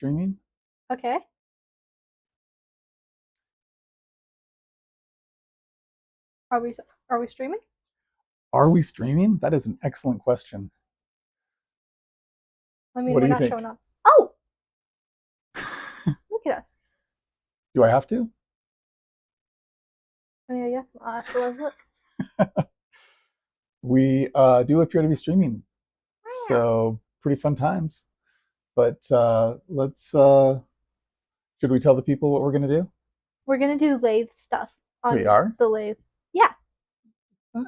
Streaming? Okay. Are we streaming? Are we streaming? That is an excellent question. I mean, What we're do you not think? showing up. Oh, look at us. Do I have to? I mean, I guess not. So let's look. We do appear to be streaming, Oh, yeah. so pretty fun times. But let's. Should we tell the people what we're gonna do? We're gonna do lathe stuff on We are. the lathe. Yeah. What?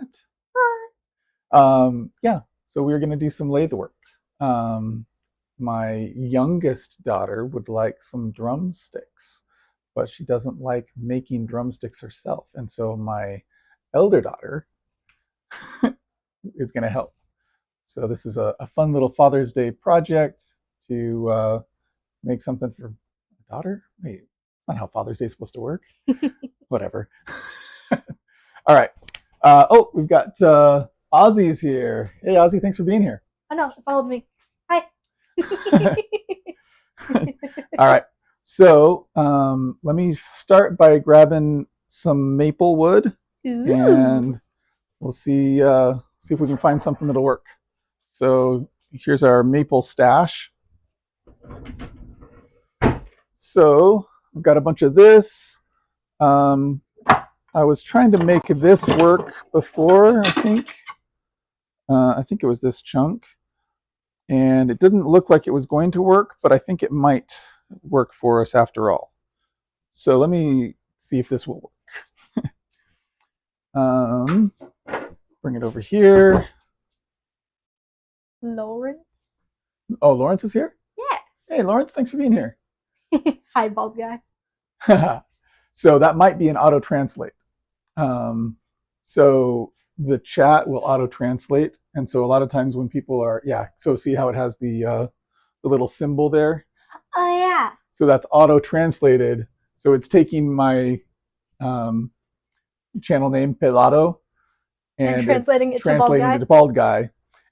What? Yeah. So we're gonna do some lathe work. My youngest daughter would like some drumsticks, but she doesn't like making drumsticks herself, and so my elder daughter is going to help. So this is a fun little Father's Day project to make something for my daughter. Wait, that's not how Father's Day is supposed to work. Whatever. All right. Oh, we've got Ozzy's here. Hey, Ozzy, thanks for being here. Oh no, it followed me. Hi. All right. So let me start by grabbing some maple wood, Ooh. and we'll see if we can find something that'll work. So here's our maple stash. So I've got a bunch of this. I was trying to make this work before, I think. I think it was this chunk. And it didn't look like it was going to work, but I think it might work for us after all. So let me see if this will work. Bring it over here. Lawrence? Oh, Lawrence is here? Yeah. Hey, Lawrence, thanks for being here. Hi, bald guy. So that might be an auto-translate. So the chat will auto-translate. And so a lot of times when people are, yeah, so see how it has the little symbol there? Oh, yeah. So that's auto-translated. So it's taking my channel name, Pelado, and translating it's it to bald translating guy? it to bald guy.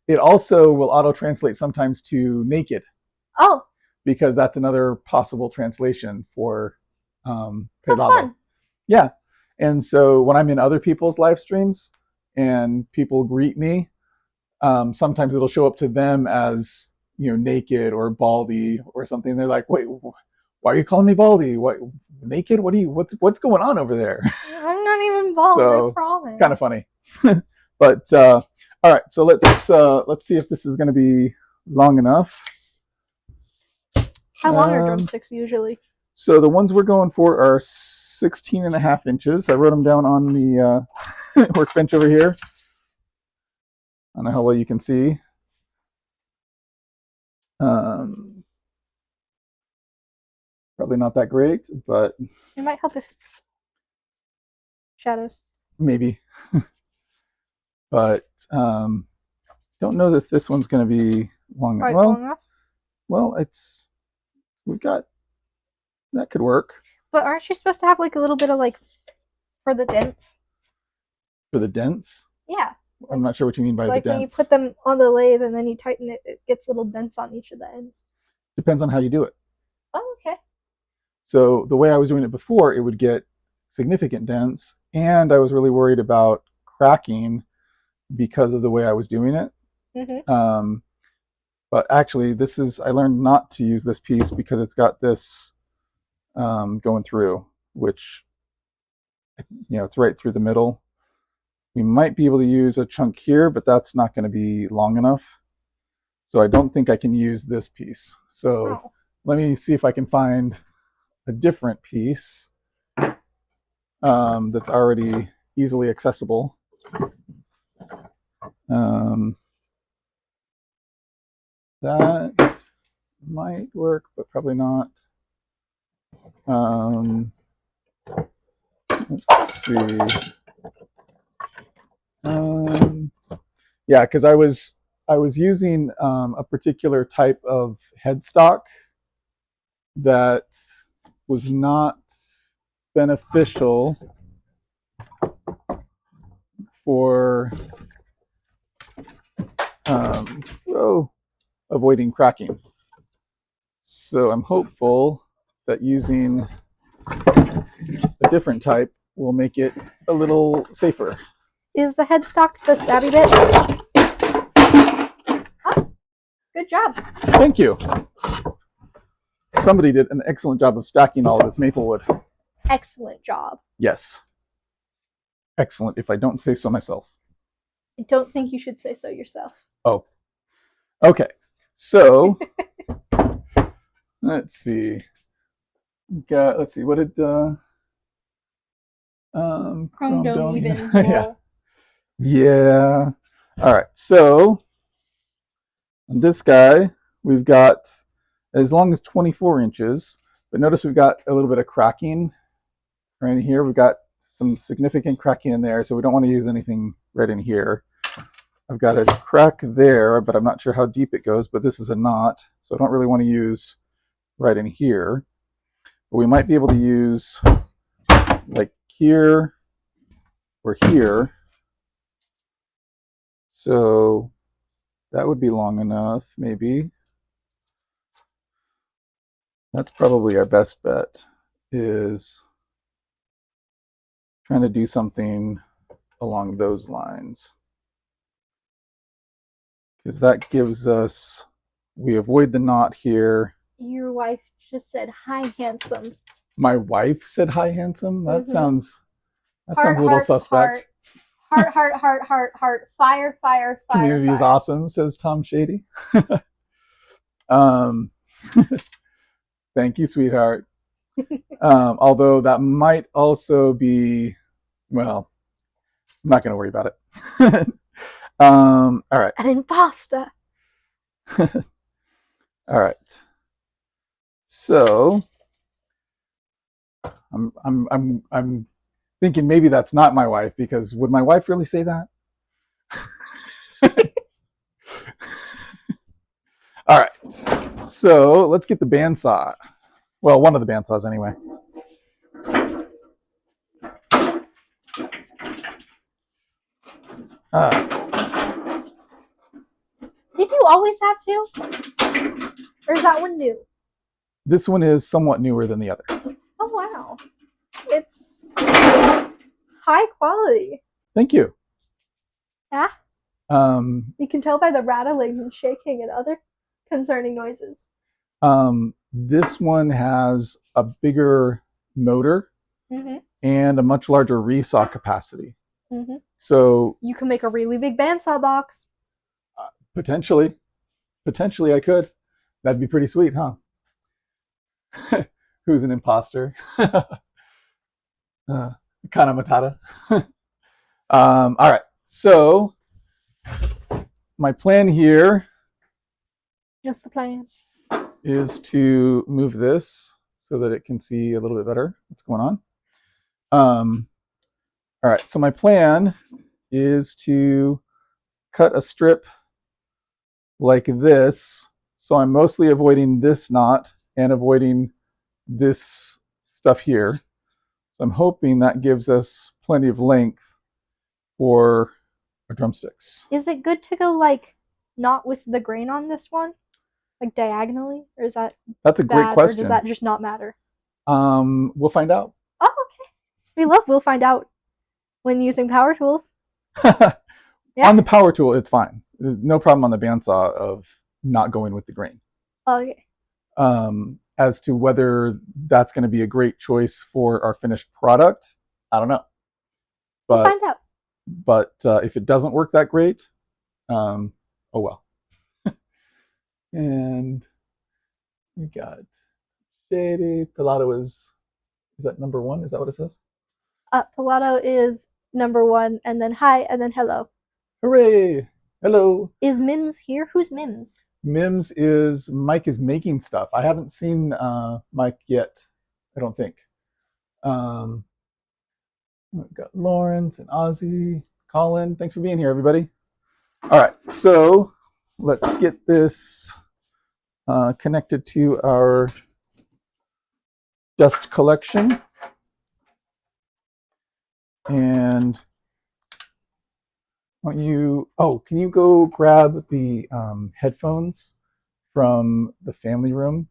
It also will auto-translate sometimes to naked. Oh. Because that's another possible translation for How Pelado. fun. Yeah. And so when I'm in other people's live streams and people greet me, sometimes it'll show up to them as, you know, naked or baldy or something. They're like, wait, why are you calling me baldy? What, naked? What's going on over there? I'm not even bald, So I promise. it's kind of funny. But all right, so let's see if this is going to be long enough. How long are drumsticks usually? So the ones we're going for are 16.5 inches. I wrote them down on the workbench over here. I don't know how well you can see. Probably not that great, but it might help if shadows. Maybe. But don't know that this one's going to be long enough. Long enough? Well, that could work. But aren't you supposed to have like a little bit of like for the dents? For the dents? Yeah. I'm not sure what you mean by the dents. Like when you put them on the lathe and then you tighten it, it gets little dents on each of the ends. Depends on how you do it. Oh, okay. So the way I was doing it before, it would get significant dents, and I was really worried about cracking because of the way I was doing it. Mm-hmm. But actually, I learned not to use this piece because it's got this going through, which, you know, it's right through the middle. We might be able to use a chunk here, but that's not going to be long enough. So I don't think I can use this piece. So let me see if I can find a different piece that's already easily accessible. That might work, but probably not. Let's see. Yeah, because I was using a particular type of headstock that was not beneficial for avoiding cracking. So I'm hopeful that using a different type will make it a little safer. Is the headstock the stabby bit? Oh, good job. Thank you. Somebody did an excellent job of stacking all of this maple wood. Excellent job. Yes. Excellent, if I don't say so myself. I don't think you should say so yourself. Oh. Okay. So let's see. Let's see. What did Chrome Chrome don't even. Yeah. Yeah. All right. So this guy, we've got as long as 24 inches, but notice we've got a little bit of cracking right in here. We've got some significant cracking in there, so we don't want to use anything right in here. I've got a crack there, but I'm not sure how deep it goes, but this is a knot, so I don't really want to use right in here. But we might be able to use like here or here. So that would be long enough, maybe. That's probably our best bet, is trying to do something along those lines. Because that gives us, we avoid the knot here. Your wife just said, "Hi, handsome." My wife said, "Hi, handsome." That sounds a little heart, suspect. Heart, heart, heart, heart, heart. Fire, fire, fire. Community fire. is awesome, says Tom Shady. Thank you, sweetheart. Although that might also be, well, I'm not going to worry about it. All right. An imposter. All right. So I'm thinking maybe that's not my wife, because would my wife really say that? All right. So let's get the bandsaw. Well, one of the bandsaws anyway. Did you always have to? Or is that one new? This one is somewhat newer than the other. Oh, wow. It's high quality. Thank you. Yeah? You can tell by the rattling and shaking and other concerning noises. This one has a bigger motor and a much larger resaw capacity. So you can make a really big bandsaw box. Potentially I could. That'd be pretty sweet, huh? Who's an imposter? Kana Matata. All right, so my plan here What's the plan? Is to move this so that it can see a little bit better what's going on. All right, so my plan is to cut a strip like this. So I'm mostly avoiding this knot and avoiding this stuff here. So I'm hoping that gives us plenty of length for our drumsticks. Is it good to go like not with the grain on this one? Like diagonally? Or is that That's a great question. Or does that just not matter? We'll find out. Oh, okay. We'll find out when using power tools. Yeah. On the power tool, it's fine. No problem on the bandsaw of not going with the grain. Okay. As to whether that's going to be a great choice for our finished product, I don't know. But we'll find out. But if it doesn't work that great, oh well. And we got Shady. Pelado is that number 1? Is that what it says? Pelado is number 1, and then hi, and then hello. Hooray! Hello. Is Mims here? Who's Mims? Mims is Mike is making stuff. I haven't seen Mike yet, I don't think. We've got Lawrence and Ozzy, Colin. Thanks for being here, everybody. All right, so let's get this connected to our dust collection. And can you go grab the headphones from the family room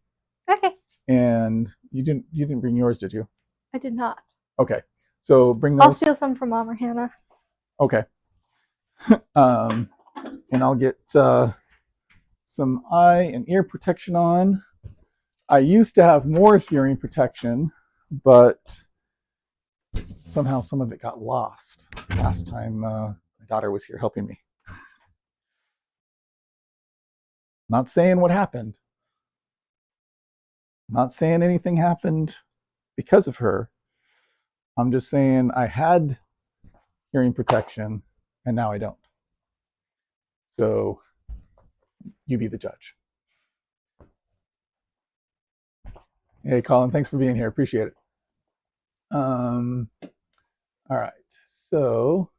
And you didn't bring yours, did you? I did not. Okay, so bring those. I'll steal some from Mom or Hannah. Okay. And I'll get some eye and ear protection on. I used to have more hearing protection, but somehow some of it got lost last time my daughter was here helping me. Not saying what happened. Not saying anything happened because of her. I'm just saying I had hearing protection and now I don't. So you be the judge. Hey, Colin, thanks for being here. Appreciate it. All right, so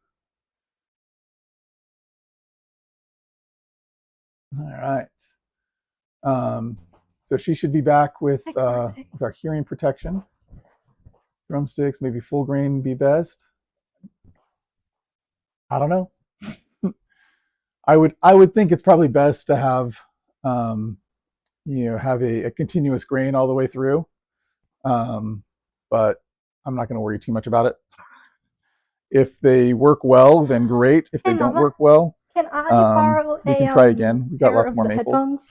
all right. So she should be back with our hearing protection. Drumsticks, maybe full grain be best. I don't know. I would think it's probably best to have have a continuous grain all the way through. But I'm not going to worry too much about it. If they work well, then great. If they don't work well, can I borrow we can try again. We've got lots more maple. Headphones?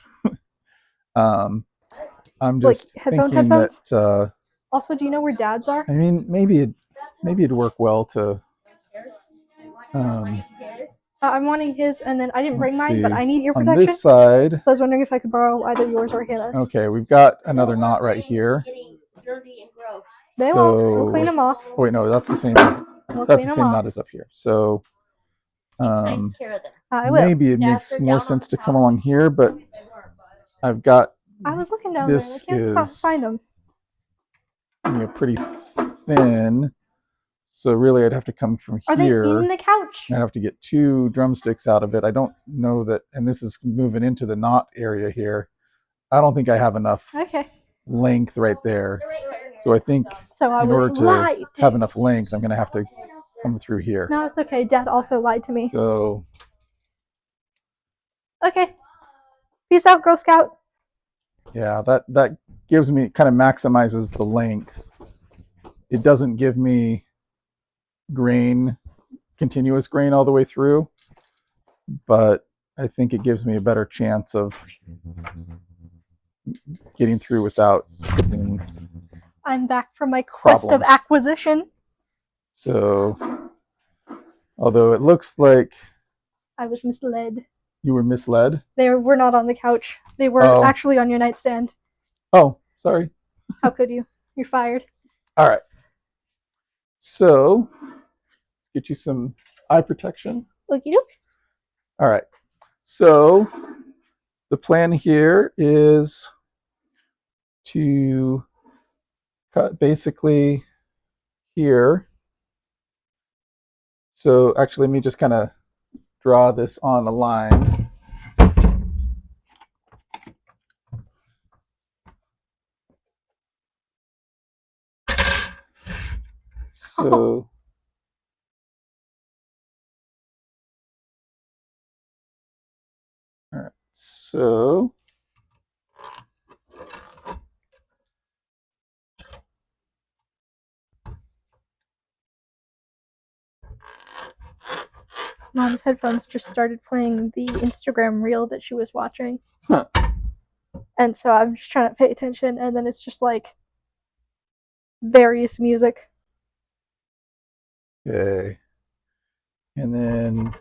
I'm just thinking that. Also, do you know where Dad's are? I mean, maybe it'd work well to. I'm wanting his, and then I didn't bring mine, but I need ear protection. On this side. So I was wondering if I could borrow either yours or Hannah's. Okay, we've got another knot right here. They won't. We'll clean them off. Oh, wait, no, that's the same. We'll that's the same knot as up here. So maybe it makes more sense to come along here, but I've got. I was looking down there. I can't find them. Pretty thin. So really, I'd have to come from here. Are they in the couch? I'd have to get 2 drumsticks out of it. I don't know that, and this is moving into the knot area here. I don't think I have enough length right there. So I think in order to have enough length, I'm going to have to come through here. No, it's okay. Dad also lied to me. So. Okay. Peace out, Girl Scout. Yeah, that gives me, kind of maximizes the length. It doesn't give me continuous grain all the way through, but I think it gives me a better chance of getting through without hitting. I'm back from my quest of acquisition. So, although it looks like I was misled. You were misled? They were not on the couch. They were actually on your nightstand. Oh, sorry. How could you? You're fired. All right. So, get you some eye protection. Okie doke. All right. So, the plan here is to cut basically here. So, actually, let me just kind of draw this on a line. So all right. So Mom's headphones just started playing the Instagram reel that she was watching. Huh. And so I'm just trying to pay attention, and then it's just like various music. Okay. And then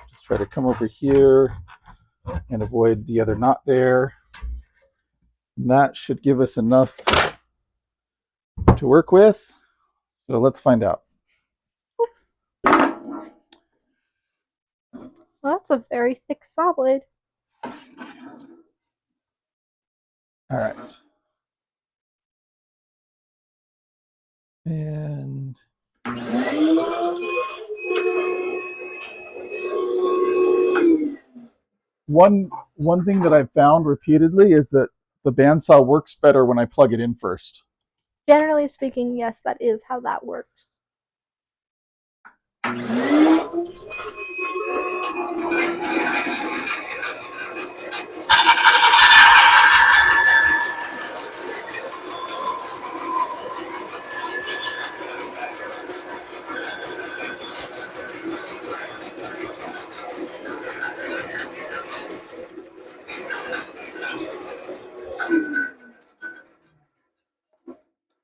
just try to come over here and avoid the other knot there. And that should give us enough to work with. So let's find out. Well, that's a very thick saw blade. All right. And one thing that I've found repeatedly is that the bandsaw works better when I plug it in first. Generally speaking, yes, that is how that works.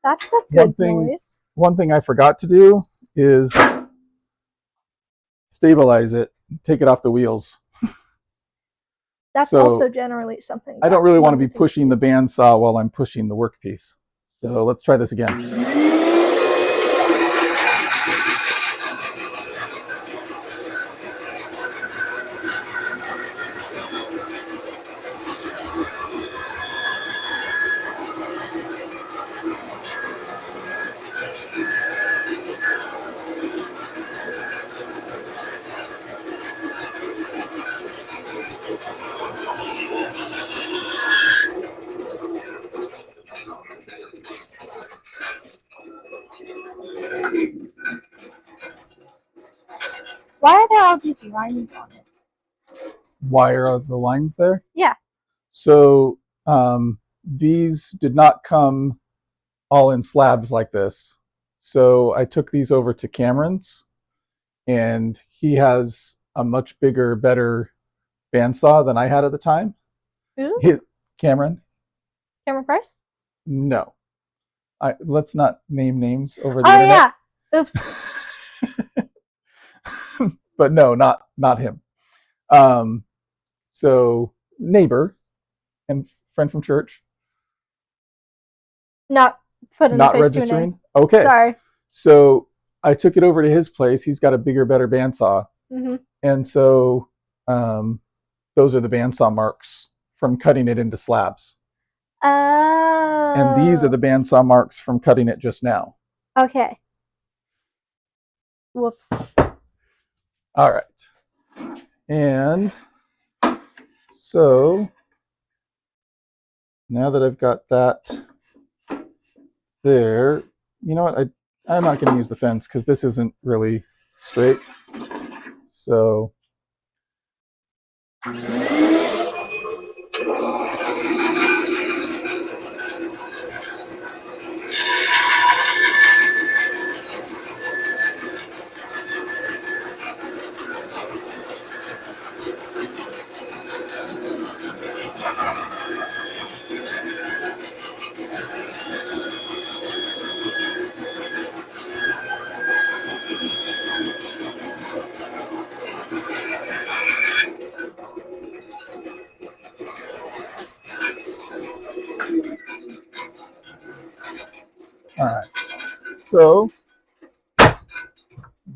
That's a good noise. One thing I forgot to do is stabilize it, take it off the wheels. That's also generally something I don't really want to be pushing the bandsaw while I'm pushing the workpiece. So let's try this again. Why are there all these lines on it? Why are the lines there? Yeah. So these did not come all in slabs like this. So I took these over to Cameron's, and he has a much bigger, better bandsaw than I had at the time. Who? Cameron. Cameron Price? No. Let's not name names over the internet. Oh yeah. Oops. But no, not him. So neighbor and friend from church. Not putting not registering. Okay. Sorry. So I took it over to his place. He's got a bigger, better bandsaw, and so those are the bandsaw marks from cutting it into slabs. Oh. And these are the bandsaw marks from cutting it just now. Okay. Whoops. All right. And so now that I've got that there, you know what? I'm not going to use the fence because this isn't really straight. So all right, so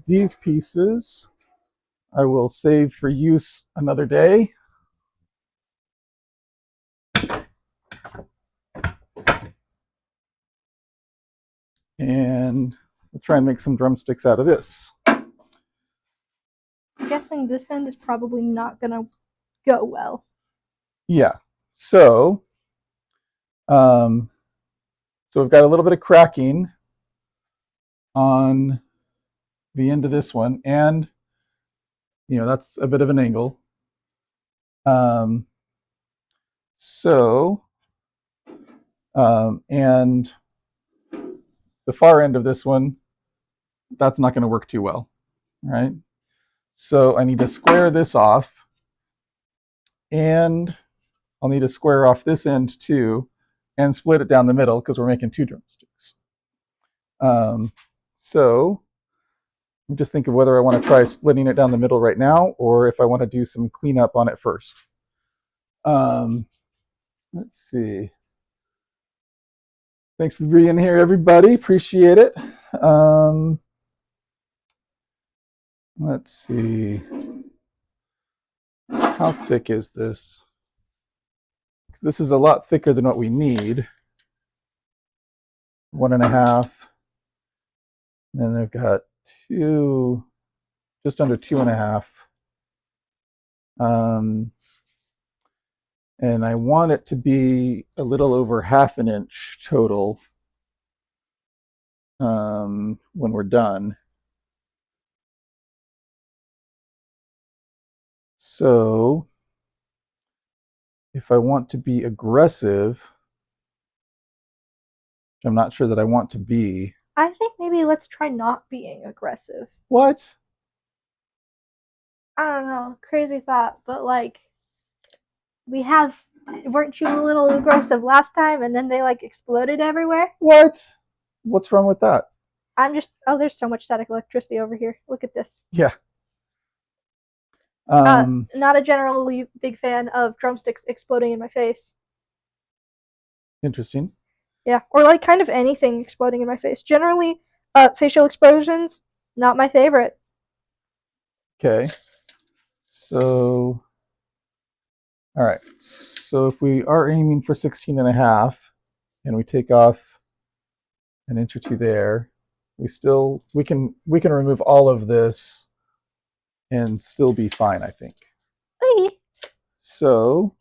these pieces I will save for use another day. And we'll try and make some drumsticks out of this. I'm guessing this end is probably not going to go well. Yeah, so we've got a little bit of cracking on the end of this one, and that's a bit of an angle. And the far end of this one, that's not going to work too well, right? So I need to square this off, and I'll need to square off this end too, and split it down the middle because we're making two drumsticks. So I'm just thinking whether I want to try splitting it down the middle right now, or if I want to do some cleanup on it first. Let's see. Thanks for being here, everybody. Appreciate it. Let's see. How thick is this? Because this is a lot thicker than what we need. 1.5. And I've got 2, just under 2.5. And I want it to be a little over 1/2 inch total when we're done. So if I want to be aggressive, which I'm not sure that I want to be. I think maybe let's try not being aggressive. What? I don't know. Crazy thought, but like, weren't you a little aggressive last time and then they like exploded everywhere? What? What's wrong with that? There's so much static electricity over here. Look at this. Yeah. Not a generally big fan of drumsticks exploding in my face. Interesting. Yeah, or like kind of anything exploding in my face. Generally, facial explosions, not my favorite. Okay. So, all right. So if we are aiming for 16.5 and we take off an inch or two there, we can remove all of this and still be fine, I think. Oy. So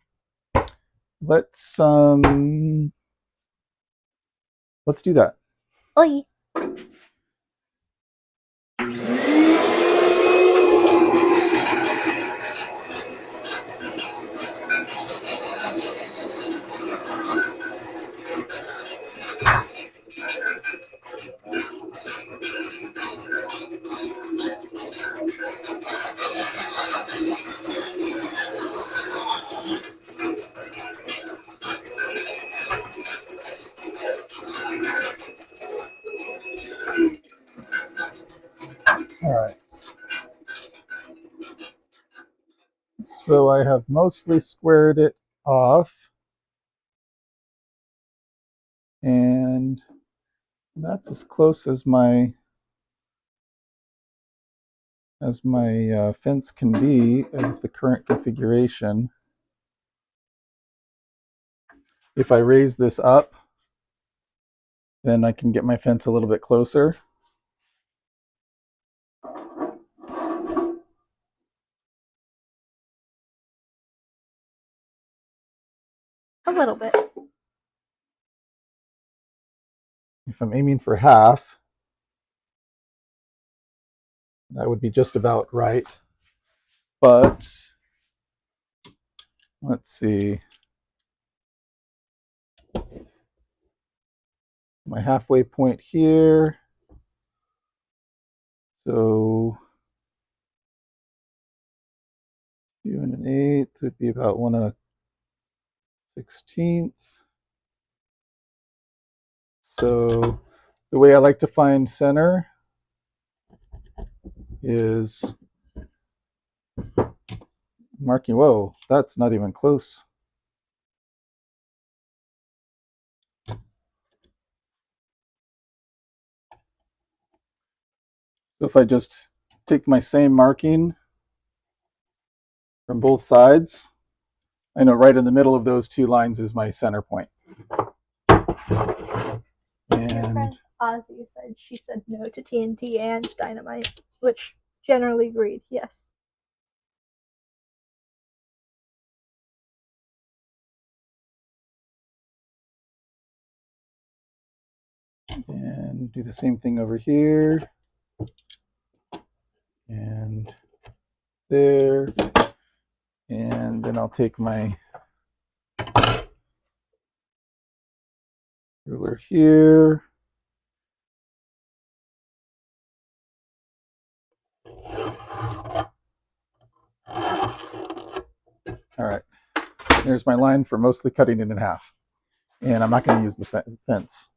let's do that. Oy. All right. So I have mostly squared it off, and that's as close as my fence can be of the current configuration. If I raise this up, then I can get my fence a little bit closer. A little bit. If I'm aiming for half, that would be just about right. But let's see. My halfway point here. So 2 1/8 would be about 1/16. So the way I like to find center is marking. Whoa, that's not even close. So if I just take my same marking from both sides, I know right in the middle of those two lines is my center point. Your friend Ozzy said no to TNT and dynamite, which generally agreed, yes. And do the same thing over here. And there. And then I'll take my ruler here. All right. There's my line for mostly cutting it in half. And I'm not going to use the fence.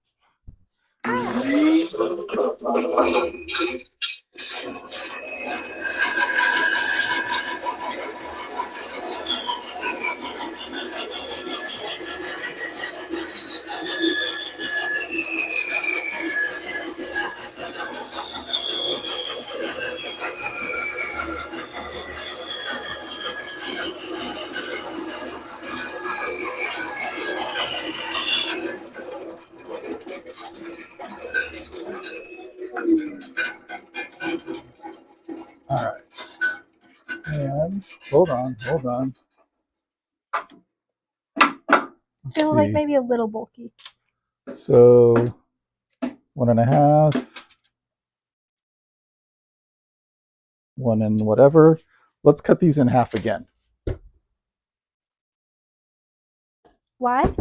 All right. And hold on. Still like maybe a little bulky. So 1.5, 1 and whatever. Let's cut these in half again. Why?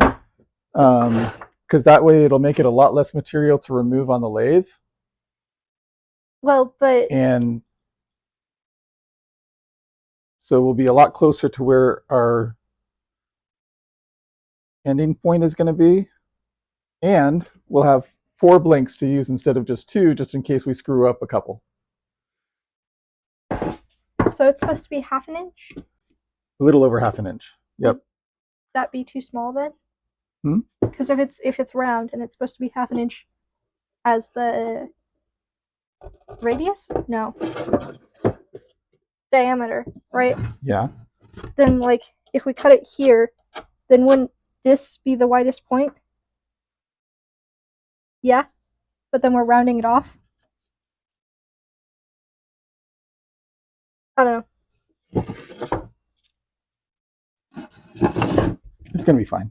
Because that way it'll make it a lot less material to remove on the lathe. Well, but... And so we'll be a lot closer to where our ending point is going to be. And we'll have 4 blinks to use instead of just 2, just in case we screw up a couple. So it's supposed to be 1/2 inch? A little over 1/2 inch. Yep. Would that be too small then? Hmm? Because if it's round and it's supposed to be 1/2 inch as the radius? No. Diameter, right? Yeah. Then, like, if we cut it here, then wouldn't this be the widest point? Yeah? But then we're rounding it off? I don't know. It's going to be fine.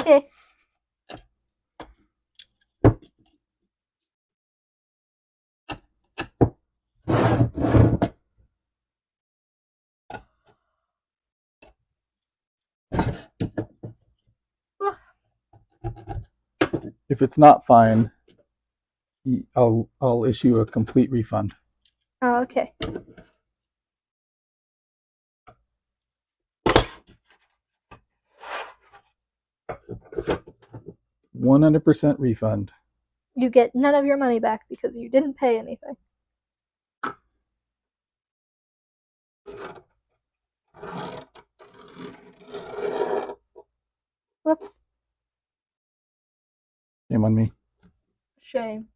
Okay. If it's not fine, I'll issue a complete refund. Oh, okay. %100 refund. You get none of your money back because you didn't pay anything. Whoops. Shame on me. Shame.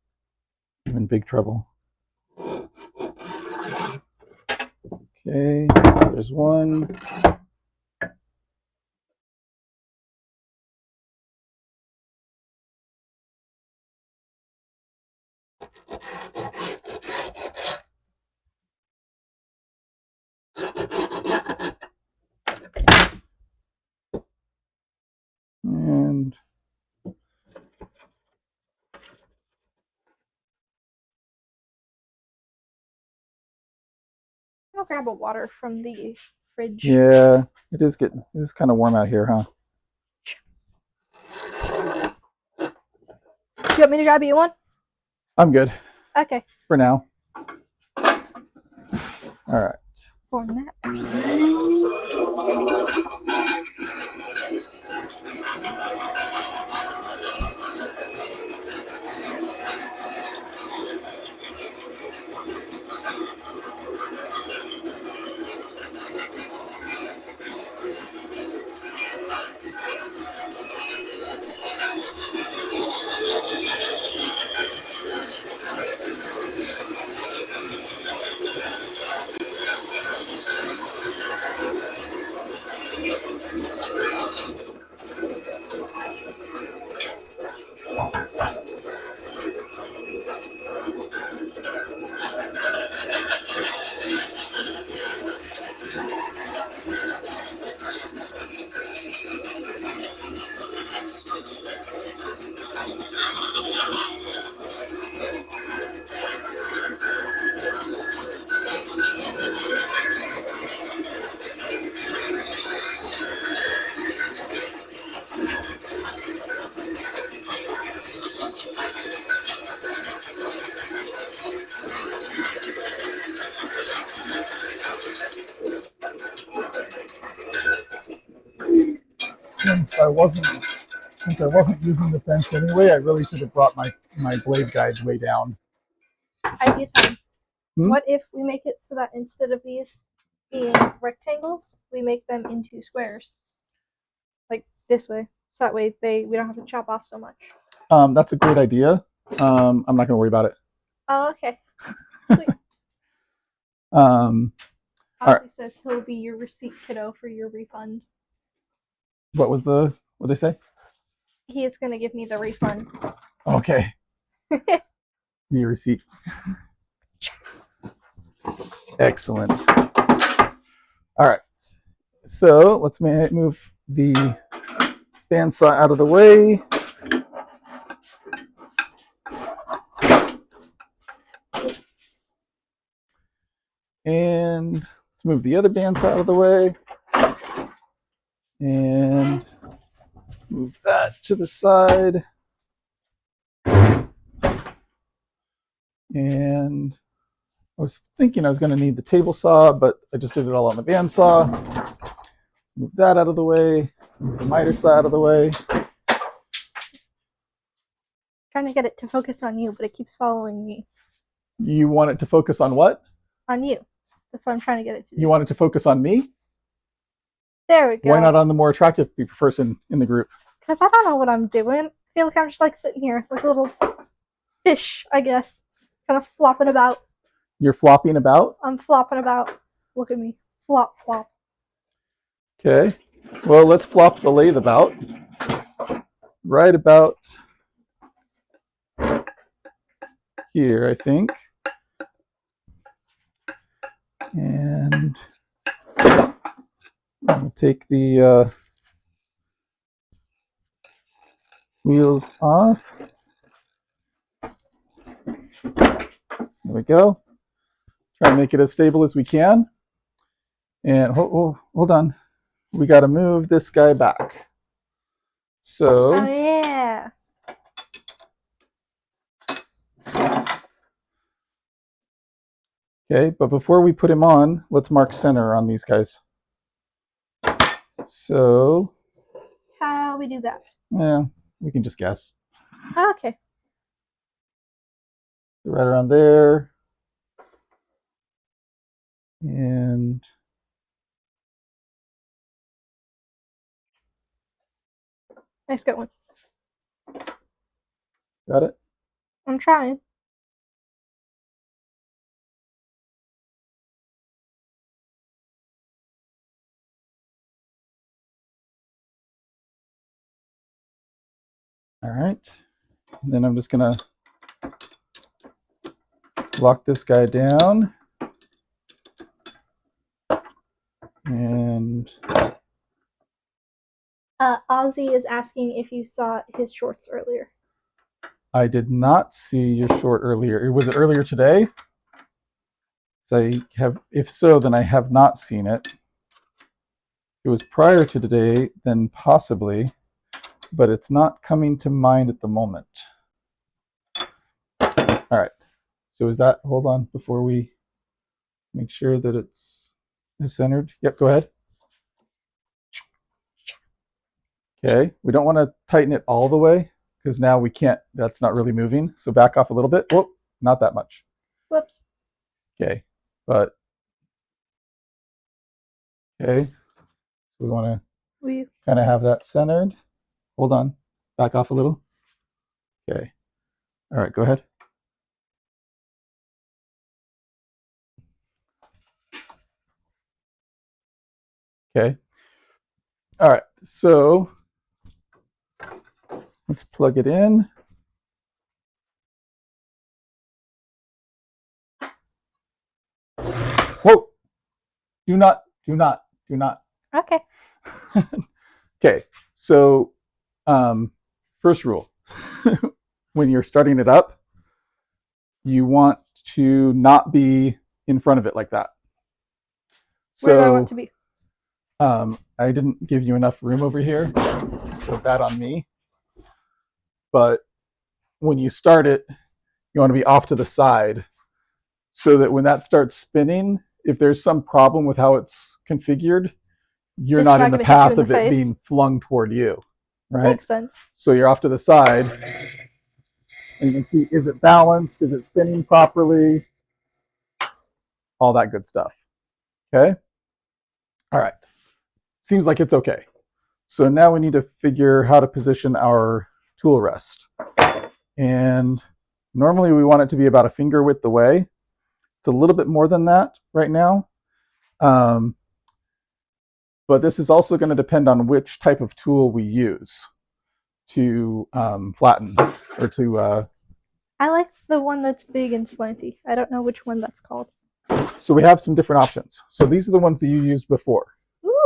I'm in big trouble. Okay, there's one. And I'll grab a water from the fridge. yeah, it's kind of warm out here, huh? Do you want me to grab you one? I'm good. Okay. For now. All right. For that. Since I wasn't using the fence anyway, I really should have brought my blade guide way down. Idea time. Hmm? What if we make it so that instead of these being rectangles, we make them into squares? Like this way. So that way we don't have to chop off so much. That's a great idea. I'm not going to worry about it. Oh, okay. Sweet. Ozzy right. Said he'll be your receipt kiddo for your refund. What'd they say? He is going to give me the refund. Okay. Your receipt. Excellent. All right. So let's move the bandsaw out of the way. And let's move the other bandsaw out of the way. And move that to the side. And I was thinking I was going to need the table saw, but I just did it all on the bandsaw. Move that out of the way. Move the miter saw out of the way. trying to get it to focus on you, but it keeps following me. You want it to focus on what? On you. That's what I'm trying to get it to do. You want it to focus on me? There we go. Why not on the more attractive person in the group? Because I don't know what I'm doing. I feel like I'm just like sitting here like a little fish, I guess. Kind of flopping about. You're flopping about? I'm flopping about. Look at me. Flop, flop. Okay. Well, let's flop the lathe about. Right about here, I think. And I'll take the wheels off. There we go. Try and make it as stable as we can. And hold on. We got to move this guy back. So. Oh, yeah. Okay, but before we put him on, let's mark center on these guys. So. How we do that? Yeah, we can just guess. Okay. Right around there. And. Nice, good one. Got it? I'm trying. All right. And then I'm just going to lock this guy down. And Ozzy is asking if you saw his shorts earlier. I did not see your short earlier. Was it earlier today? So if so, then I have not seen it. If it was prior to today, then possibly, but it's not coming to mind at the moment. All right. So is that, hold on, before we make sure that it's centered. Yep, go ahead. Okay, we don't want to tighten it all the way because now we can't, that's not really moving. So back off a little bit. Whoop, not that much. Whoops. Okay, but, okay. So we want to kind of have that centered. Hold on, back off a little. Okay, all right, go ahead. Okay, all right, so let's plug it in. Whoa, do not. Okay. Okay, so first rule, when you're starting it up, you want to not be in front of it like that. So, where do I want to be? I didn't give you enough room over here, so bad on me. But when you start it, you want to be off to the side so that when that starts spinning, if there's some problem with how it's configured, you're not in the path of it being flung toward you, right? Makes sense. So you're off to the side, and you can see, is it balanced? Is it spinning properly? All that good stuff. Okay? All right. Seems like it's okay. So now we need to figure how to position our tool rest. And normally we want it to be about a finger width away. It's a little bit more than that right now. But this is also going to depend on which type of tool we use to flatten or to... I like the one that's big and slanty. I don't know which one that's called. So we have some different options. So these are the ones that you used before.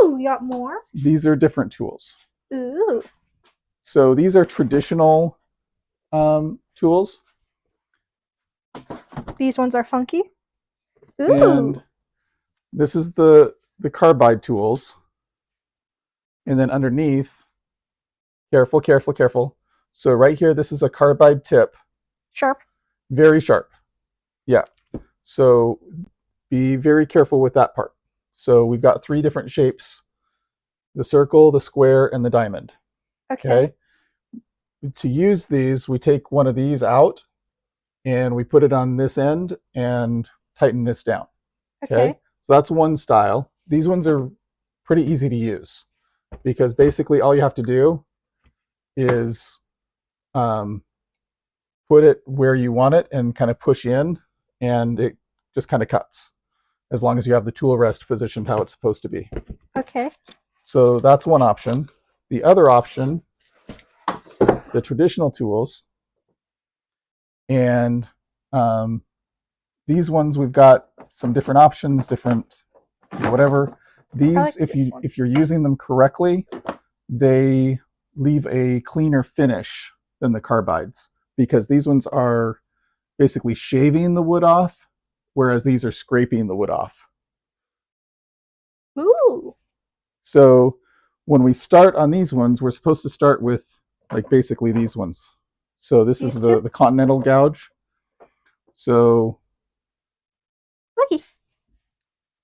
Ooh, you got more? These are different tools. Ooh. So these are traditional tools. These ones are funky. Ooh. And this is the carbide tools. And then underneath, careful, careful, careful. So right here, this is a carbide tip. Sharp. Very sharp. Yeah. So be very careful with that part. So we've got 3 different shapes: the circle, the square, and the diamond. Okay. to use these, we take one of these out and we put it on this end and tighten this down. Okay. So that's one style. These ones are pretty easy to use because basically all you have to do is put it where you want it and kind of push in, and it just kind of cuts as long as you have the tool rest positioned how it's supposed to be. Okay. So that's one option. The other option, the traditional tools, and these ones we've got some different options, different whatever. These, like if you're using them correctly, they leave a cleaner finish than the carbides, because these ones are basically shaving the wood off, whereas these are scraping the wood off. Ooh. So when we start on these ones, we're supposed to start with like basically these ones. So this is the continental gouge. So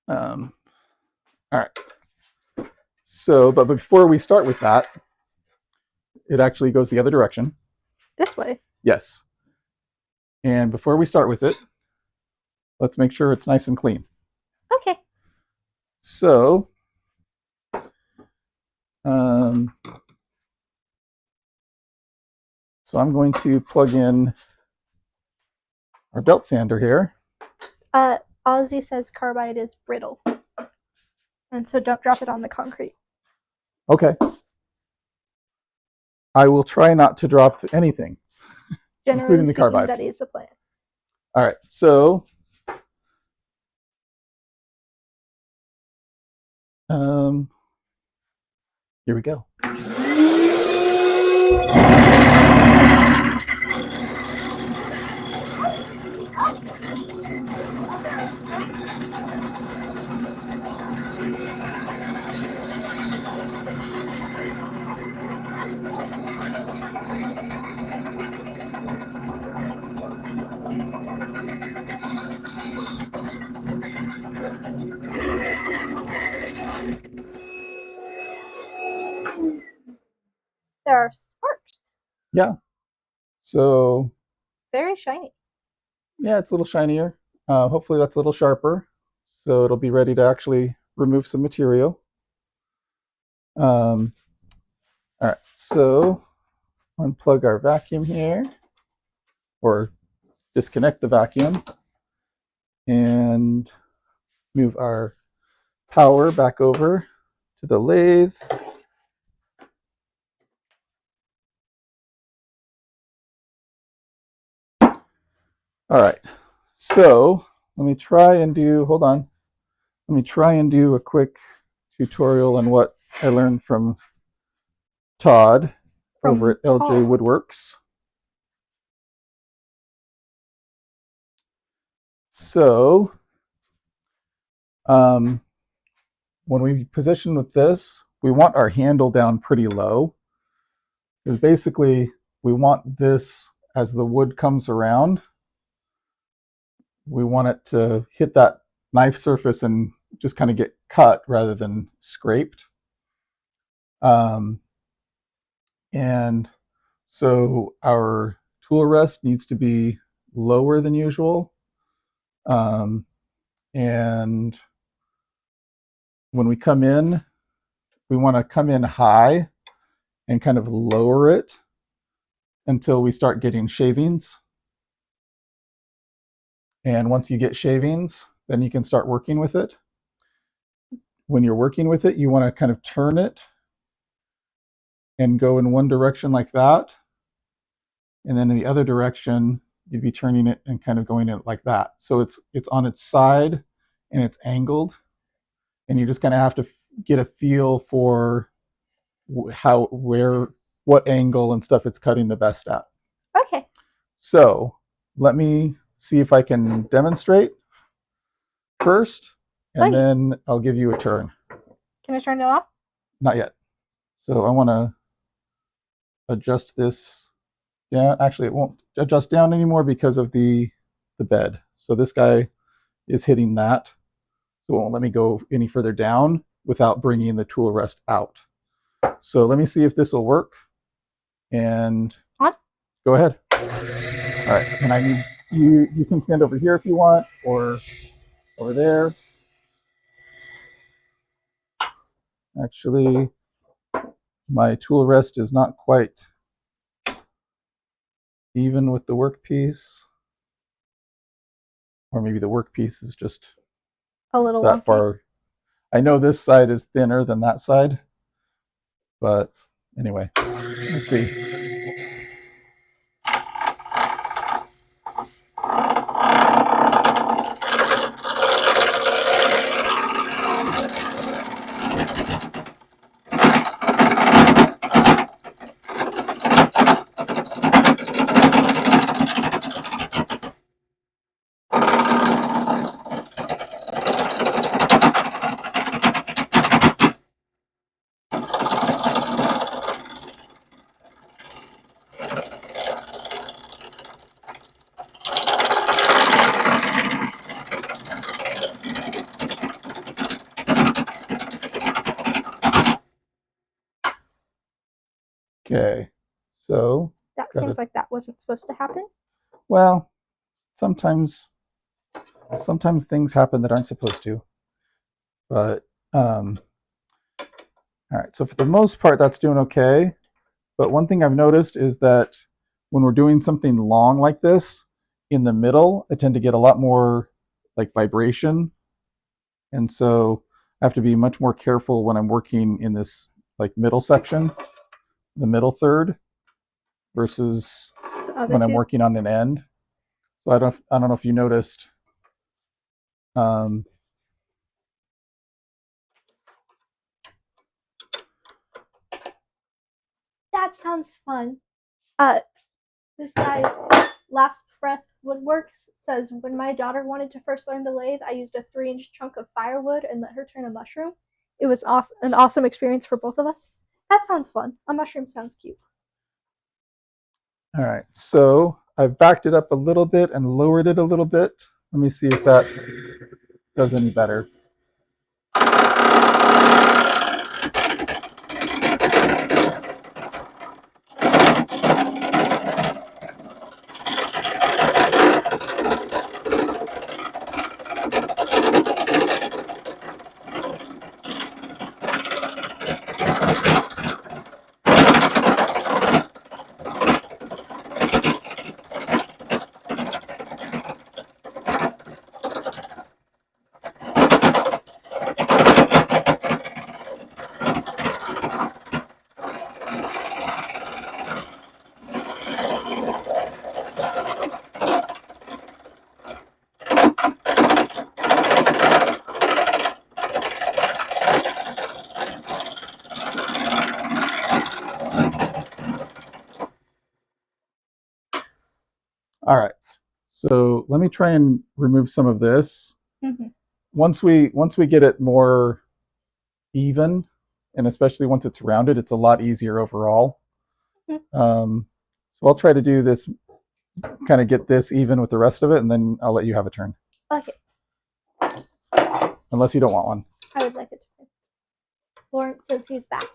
all right. So, but before we start with that, it actually goes the other direction. This way? Yes. And before we start with it, let's make sure it's nice and clean. Okay. So, so I'm going to plug in our belt sander here. Ozzy says carbide is brittle, and so don't drop it on the concrete. Okay. I will try not to drop anything, Generally including the carbide. That is the plan. All right. So, here we go. There are sparks. Yeah. So very shiny. Yeah, it's a little shinier. Hopefully that's a little sharper, so it'll be ready to actually remove some material. All right, so unplug our vacuum here, or disconnect the vacuum, and move our power back over to the lathe. All right, so let me try and do, hold on. Let me try and do a quick tutorial on what I learned from Todd over at LJ Woodworks. So, when we position with this, we want our handle down pretty low, because basically we want this, as the wood comes around, we want it to hit that knife surface and just kind of get cut rather than scraped. And so our tool rest needs to be lower than usual. And when we come in, we want to come in high and kind of lower it until we start getting shavings. And once you get shavings, then you can start working with it. When you're working with it, you want to kind of turn it and go in one direction like that. And then in the other direction, you'd be turning it and kind of going in like that. So it's on its side and it's angled. And you just kind of have to get a feel for what angle and stuff it's cutting the best at. Okay. So let me see if I can demonstrate first, and then I'll give you a turn. Can I turn it off? Not yet. So I want to adjust this down. Actually, it won't adjust down anymore because of the bed. So this guy is hitting that. So it won't let me go any further down without bringing the tool rest out. So let me see if this will work. And Go ahead. All right, and I need you. You can stand over here if you want, or over there. Actually, my tool rest is not quite even with the workpiece, or maybe the workpiece is just A little that wonky. far. I know this side is thinner than that side, but anyway, let's see. Okay, so That seems like that wasn't supposed to happen. well, sometimes things happen that aren't supposed to. But all right, so for the most part, that's doing okay. But one thing I've noticed is that when we're doing something long like this, in the middle, I tend to get a lot more like vibration. And so I have to be much more careful when I'm working in this like middle section, the middle third, versus when I'm working on an end. So I don't know if you noticed. That sounds fun. This guy, Last Breath Woodworks, says, when my daughter wanted to first learn the lathe, I used a 3-inch chunk of firewood and let her turn a mushroom. It was an awesome experience for both of us. That sounds fun. A mushroom sounds cute. All right, so I've backed it up a little bit and lowered it a little bit. Let me see if that does any better. All right, so let me try and remove some of this. Mm-hmm. Once we get it more even, and especially once it's rounded, it's a lot easier overall. Mm-hmm. So I'll try to do this, kind of get this even with the rest of it, and then I'll let you have a turn. Okay. Unless you don't want one. I would like it to turn. Lawrence says he's back.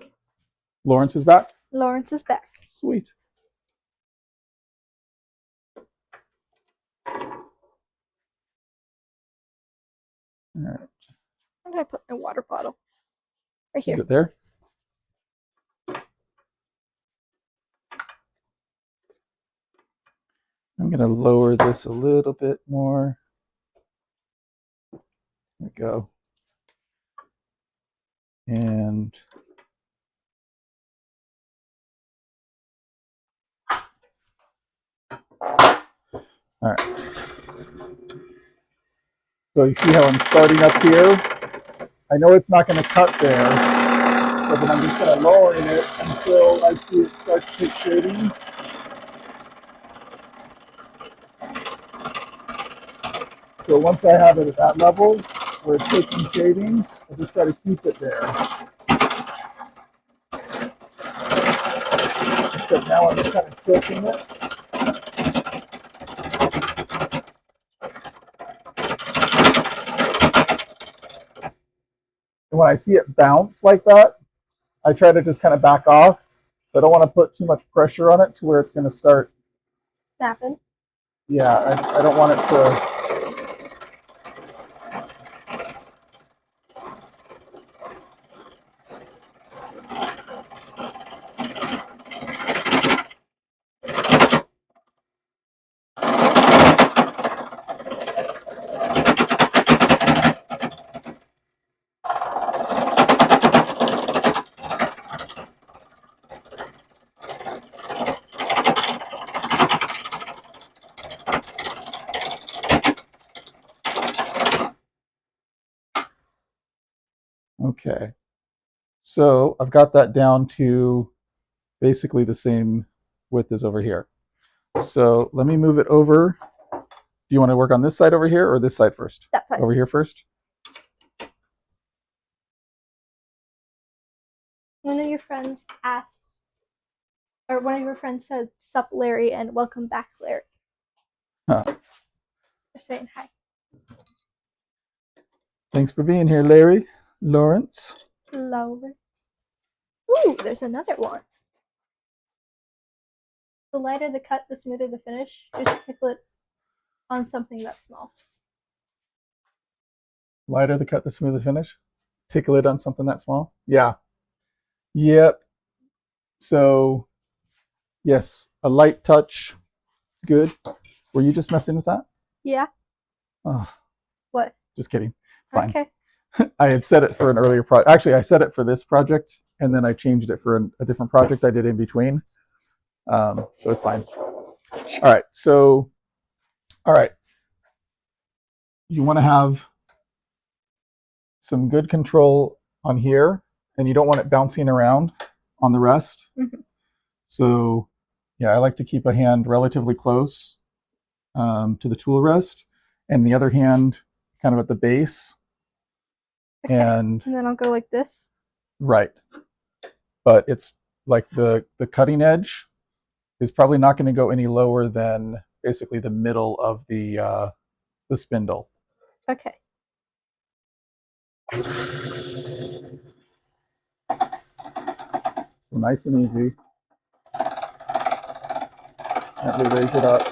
Lawrence is back? Lawrence is back. Sweet. All right. Where did I put my water bottle? Right here. Is it there? I'm going to lower this a little bit more. There we go. And all right. So you see how I'm starting up here? I know it's not going to cut there, but then I'm just kind of lowering it until I see it start to take shadings. So once I have it at that level, where it's taking shadings, I just try to keep it there. Except now I'm just kind of tilting it. And when I see it bounce like that, I try to just kind of back off. So I don't want to put too much pressure on it to where it's going to start snapping. Yeah, I don't want it to. Okay, so I've got that down to basically the same width as over here. So let me move it over. Do you want to work on this side over here or this side first? That side. Over here first? One of your friends asked, or one of your friends said, "Sup, Larry," and "Welcome back, Larry." Huh. They're saying hi. Thanks for being here, Larry. Lawrence. Lower. Ooh, there's another one. The lighter the cut, the smoother the finish. Just tickle it on something that's small. Lighter the cut, the smoother the finish. Tickle it on something that small. Yeah. Yep. So, yes, a light touch. Good. Were you just messing with that? Yeah. Oh, What? just kidding. It's fine. Okay. I had set it for an earlier project. Actually, I set it for this project, and then I changed it for a different project I did in between. So it's fine. All right. So, all right. You want to have some good control on here, and you don't want it bouncing around on the rest. Mm-hmm. So, yeah, I like to keep a hand relatively close to the tool rest, and the other hand kind of at the base. Okay. And then I'll go like this. Right. But it's like the cutting edge is probably not going to go any lower than basically the middle of the spindle. Okay. So nice and easy. Gently raise it up.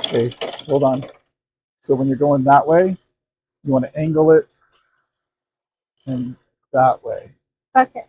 Okay, just hold on. So when you're going that way, you want to angle it and that way. Okay.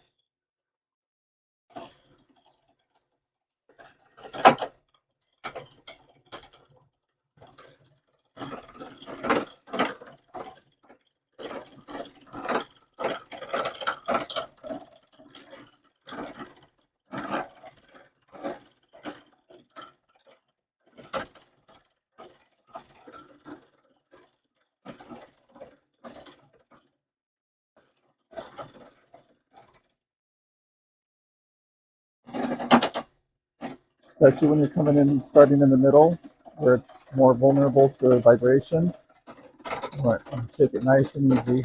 Especially when you're coming in and starting in the middle, where it's more vulnerable to vibration. Right, take it nice and easy.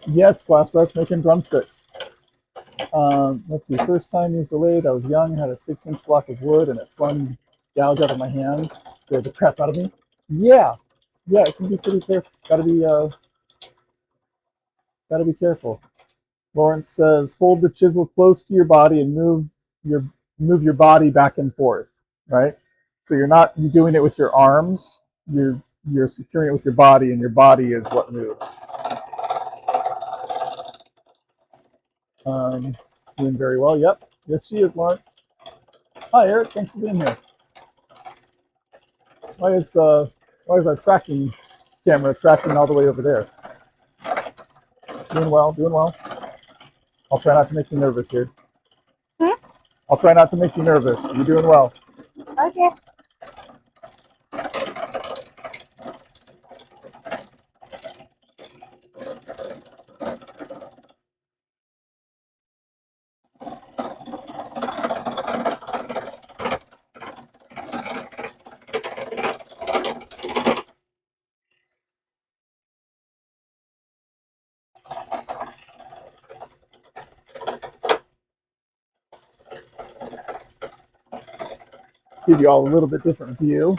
Yes, last breath making drumsticks. Let's see, first time used a lathe, I was young, had a 6-inch block of wood, and it flung gouge out of my hands. Scared the crap out of me. Yeah, it can be pretty careful. Gotta be careful. Lawrence says, hold the chisel close to your body and move your body back and forth, right? So you're not doing it with your arms, you're securing it with your body, and your body is what moves. Doing very well. Yep. Yes, she is, Lawrence. Hi, Eric. Thanks for being here. Why is our tracking camera tracking all the way over there? Doing well. Doing well. I'll try not to make you nervous here. I'll try not to make you nervous. You're doing well. Okay. Give you all a little bit different view.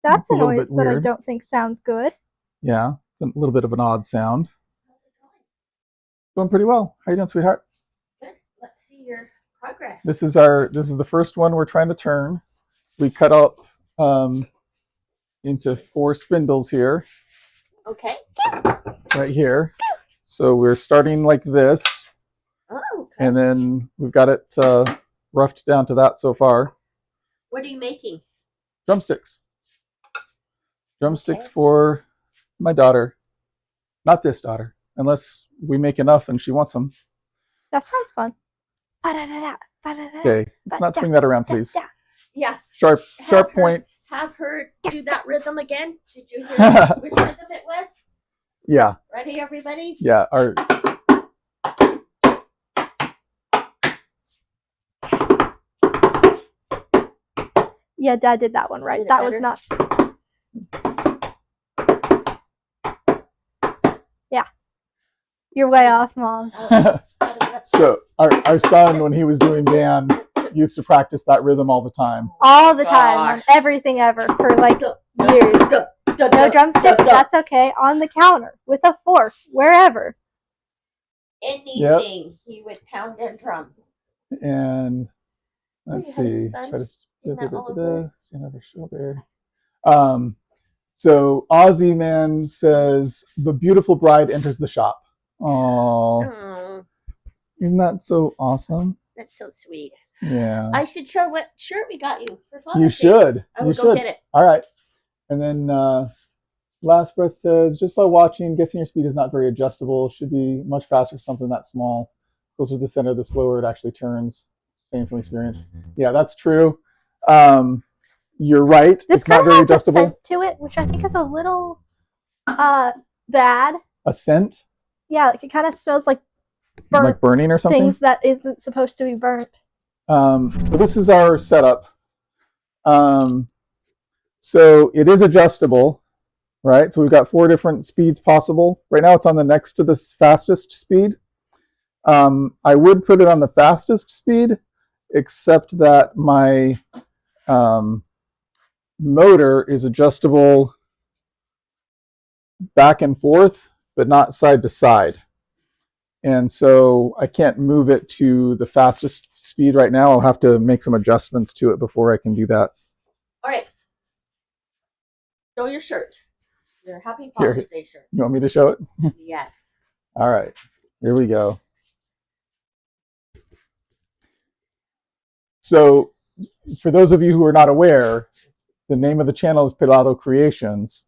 That's a little noise bit that I weird. don't think sounds good. Yeah, it's a little bit of an odd sound. Going pretty well. How you doing, sweetheart? Good. Let's see your progress. This is the first one we're trying to turn. We cut up into 4 spindles here, Okay. right here. So we're starting like this, Oh, okay. and then we've got it roughed down to that so far. What are you making? Drumsticks. Drumsticks Okay. for my daughter. Not this daughter, unless we make enough and she wants them. That sounds fun. Ba-da-da-da, ba-da-da-da, Okay, let's not swing that around, please. da-da. Yeah. Sharp Have her- point. Have her do that rhythm again. Did you hear which rhythm it was? Yeah, Ready, everybody? yeah. Our Yeah, Dad did that one right. Did it That was better? not. Yeah. You're way off, Mom. so our son, when he was doing band, used to practice that rhythm all the time. All the time on Gosh. everything ever for like years. No drumsticks, that's okay. On the counter with a fork, wherever. Anything he would pound and drum. And let's see, Son, try to isn't that all over? stand over shoulder. So Aussie Man says the beautiful bride enters the shop. Oh, Oh, isn't that so awesome? that's so sweet. Yeah. I should show what shirt we got you for Father's You Day. should. I will You go should. get it. All right. And then Last Breath says, just by watching, guessing your speed is not very adjustable. Should be much faster for something that small. Closer to the center, the slower it actually turns. Same from experience. Yeah, that's true. You're right. This it's not kind of very has a adjustable. scent to it, which I think is a little bad. A scent? Yeah, like it kind of smells like burnt Like burning or something? things that isn't supposed to be burnt. So this is our setup. So it is adjustable, right? So we've got 4 different speeds possible. Right now it's on the next to the fastest speed. I would put it on the fastest speed, except that my motor is adjustable back and forth, but not side to side. And so I can't move it to the fastest speed right now. I'll have to make some adjustments to it before I can do that. All right. Show your shirt. Your Happy Here. Father's Day shirt. You want me to show it? Yes. All right, here we go. So for those of you who are not aware, the name of the channel is Pelado Creations.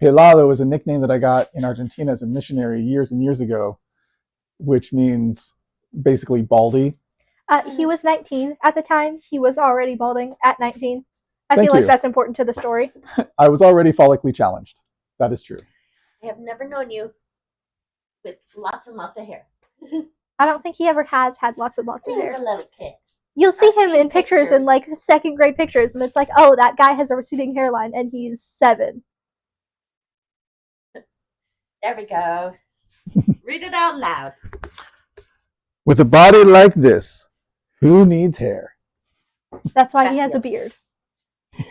Pelado is a nickname that I got in Argentina as a missionary years and years ago, which means basically baldy. He was 19 at the time. He was already balding at 19. I Thank feel like you. that's important to the story. I was already follically challenged. That is true. I have never known you with lots and lots of hair. I don't think he ever has had lots and lots He of was hair. a little kid. You'll see I've him seen in pictures in like 2nd grade pictures, and it's like, oh, that guy has a receding hairline, and he's 7. There we go. Read it out loud. With a body like this, who needs hair? That's why he has a Fabulous. beard.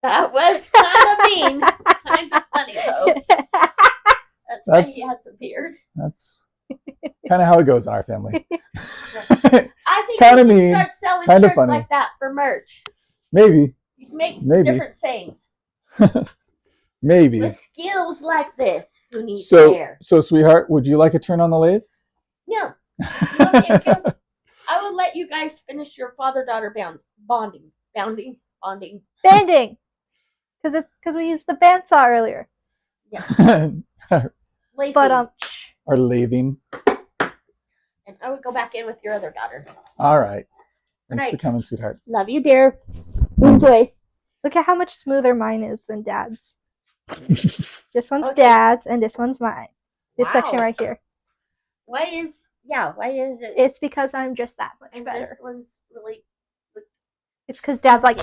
That was kind of mean. Kind of funny, though. That's why he has a beard. That's kind of how it goes in our family. I think Kinda you should mean, start selling kinda shirts funny. like that for merch. Maybe. You can make Maybe. different sayings. Maybe. With skills like this, who needs hair? So, sweetheart, would you like a turn on the lathe? No. No, thank you. I will let you guys finish your father-daughter bonding. Banding. Because we used the bandsaw earlier. Yeah. But Or lathing. And I would go back in with your other daughter. All right. Thanks for Right. coming, sweetheart. Love you, dear. Enjoy. look at how much smoother mine is than Dad's. This one's Okay. Dad's and this one's mine. This section Wow. right here. Why is it? It's because I'm just that much And better. this one's really. It's because Dad's like,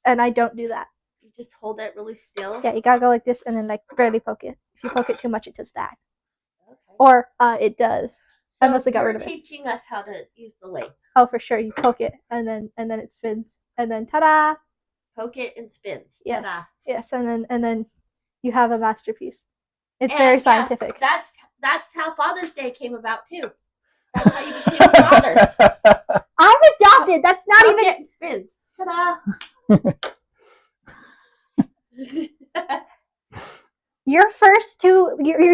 and I don't do that. You just hold it really still. Yeah, you gotta go like this and then like barely poke it. If you poke it too much, it does that. Okay. Or it does. I So mostly got you're rid of it. teaching us how to use the lathe. Oh, for sure. You poke it and then it spins and then ta-da! Poke it and spins. Yes, Ta-da. yes, and then you have a masterpiece. It's And, very yeah, scientific. That's how Father's Day came about too. That's how you became a father. I'm adopted. That's not Poke even. it and spins. Ta-da. Your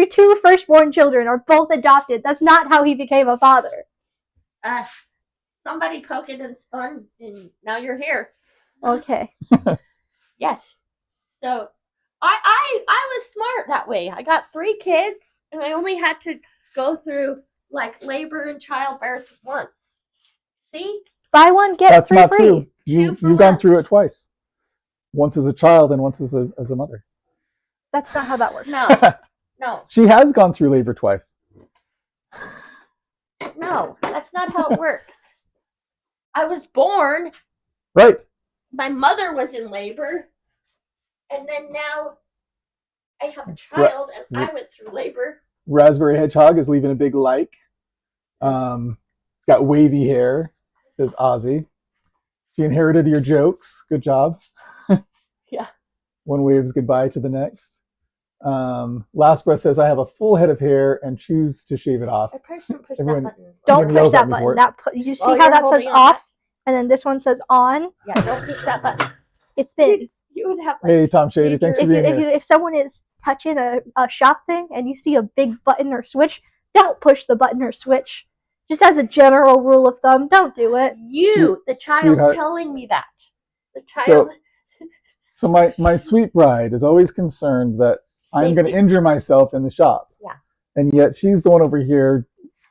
two firstborn children are both adopted. That's not how he became a father. Somebody poked it and spun, and now you're here. Okay. Yes. So I was smart that way. I got 3 kids, and I only had to go through like labor and childbirth once. See? Buy one, get That's free not free. true. Two for You've gone one. through it twice. Once as a child and once as a mother. That's not how that works. No, She has gone through labor twice. no, that's not how it works. I was born. Right. My mother was in labor, and then now I have a child, and I went through labor. Raspberry Hedgehog is leaving a big like. It's got wavy hair, says Ozzy. She inherited your jokes. Good job. Yeah. One waves goodbye to the next. Last Breath says, I have a full head of hair and choose to shave it off. I probably shouldn't push Everyone- that button. Don't Everyone push yells at that me for button. it. You see Oh, how you're that says holding on off, that? and then this one says on. Yeah, don't push that button. It spins. You would have like, Hey, Tom Shady, thanks for being here. If someone is touching a shop thing and you see a big button or switch, don't push the button or switch. Just as a general rule of thumb, don't do it. the child Sweetheart. telling me that. The child. So my sweet bride is always concerned that I'm going to injure myself in the shop. Yeah. And yet she's the one over here.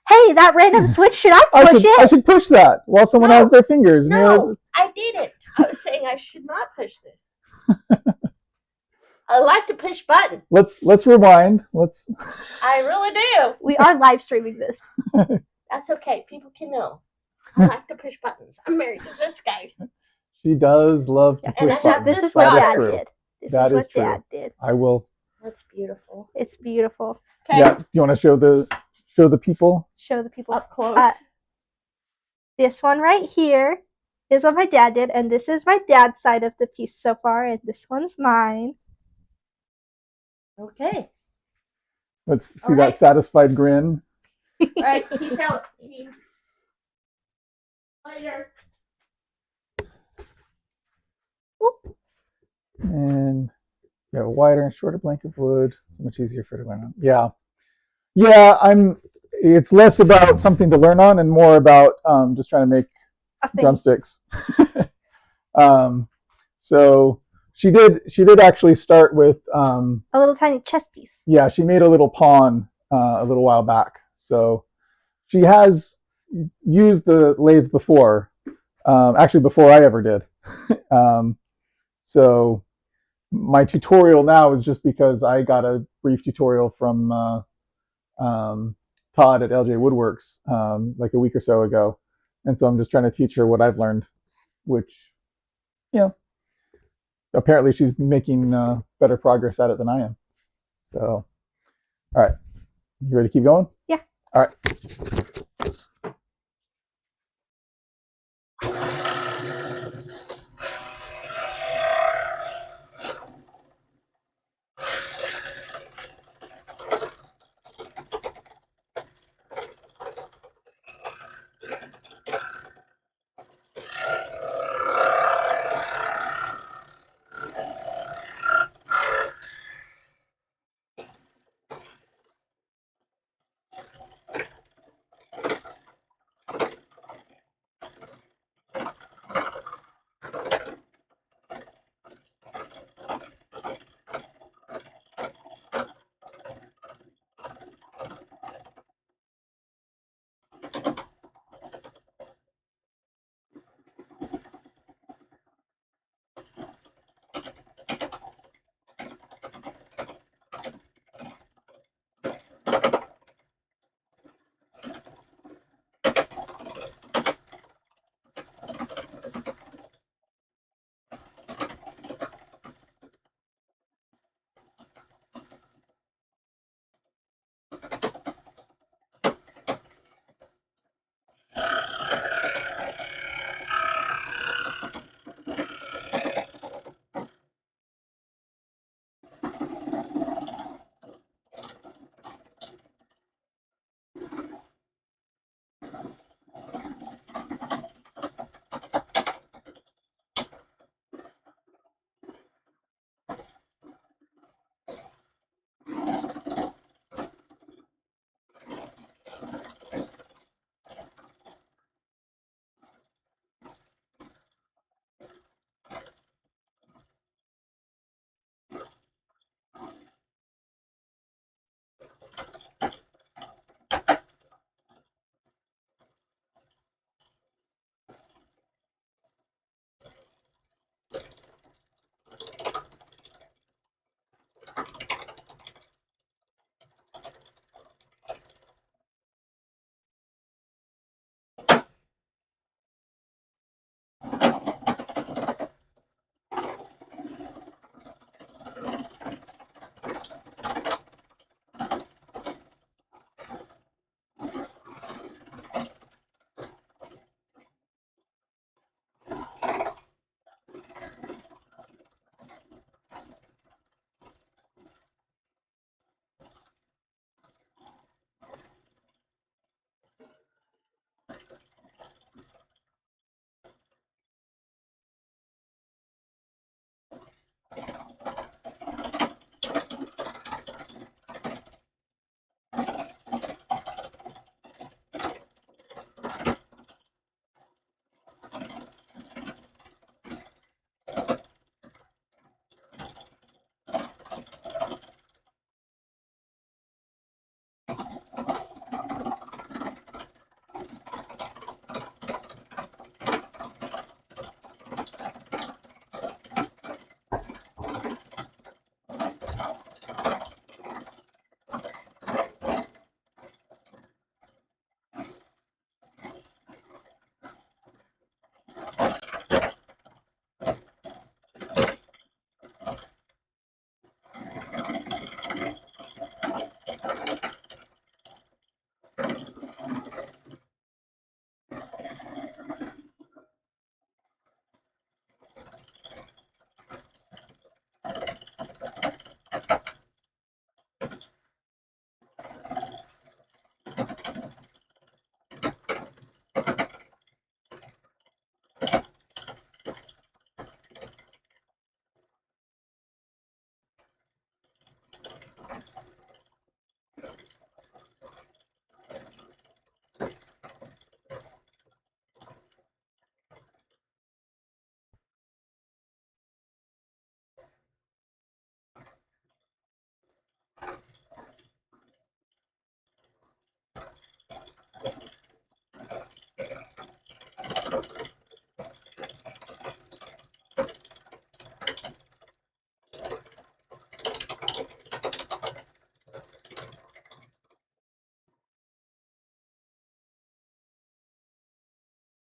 Hey, that random switch, should I push I it? should push that while someone No. has their fingers. No, I didn't. I was saying I should not push this. I like to push buttons. Let's rewind. I really do. We are live streaming this. That's okay. People can know. I like to push buttons. I'm married to this guy. She does love to And push I have buttons. This is what That is Dad true. did. This That is is what true. Dad did. I will. That's beautiful. It's beautiful. Okay. Yeah. Do you want to show the people? Show the people. Up close. This one right here is what my dad did, and this is my dad's side of the piece so far, and this one's mine. Okay. Let's see All that right. satisfied grin. All right. Peace out. Later. And you have a wider and shorter blank of wood. So much easier for it to learn on. Yeah. It's less about something to learn on and more about just trying to make A thing. drumsticks. So she did actually start with A little tiny chess piece. yeah, she made a little pawn a little while back. So she has used the lathe before, actually before I ever did. So my tutorial now is just because I got a brief tutorial from Todd at LJ Woodworks like a week or so ago. And so I'm just trying to teach her what I've learned, which, apparently she's making better progress at it than I am. So, all right. You ready to keep going? Yeah. All right.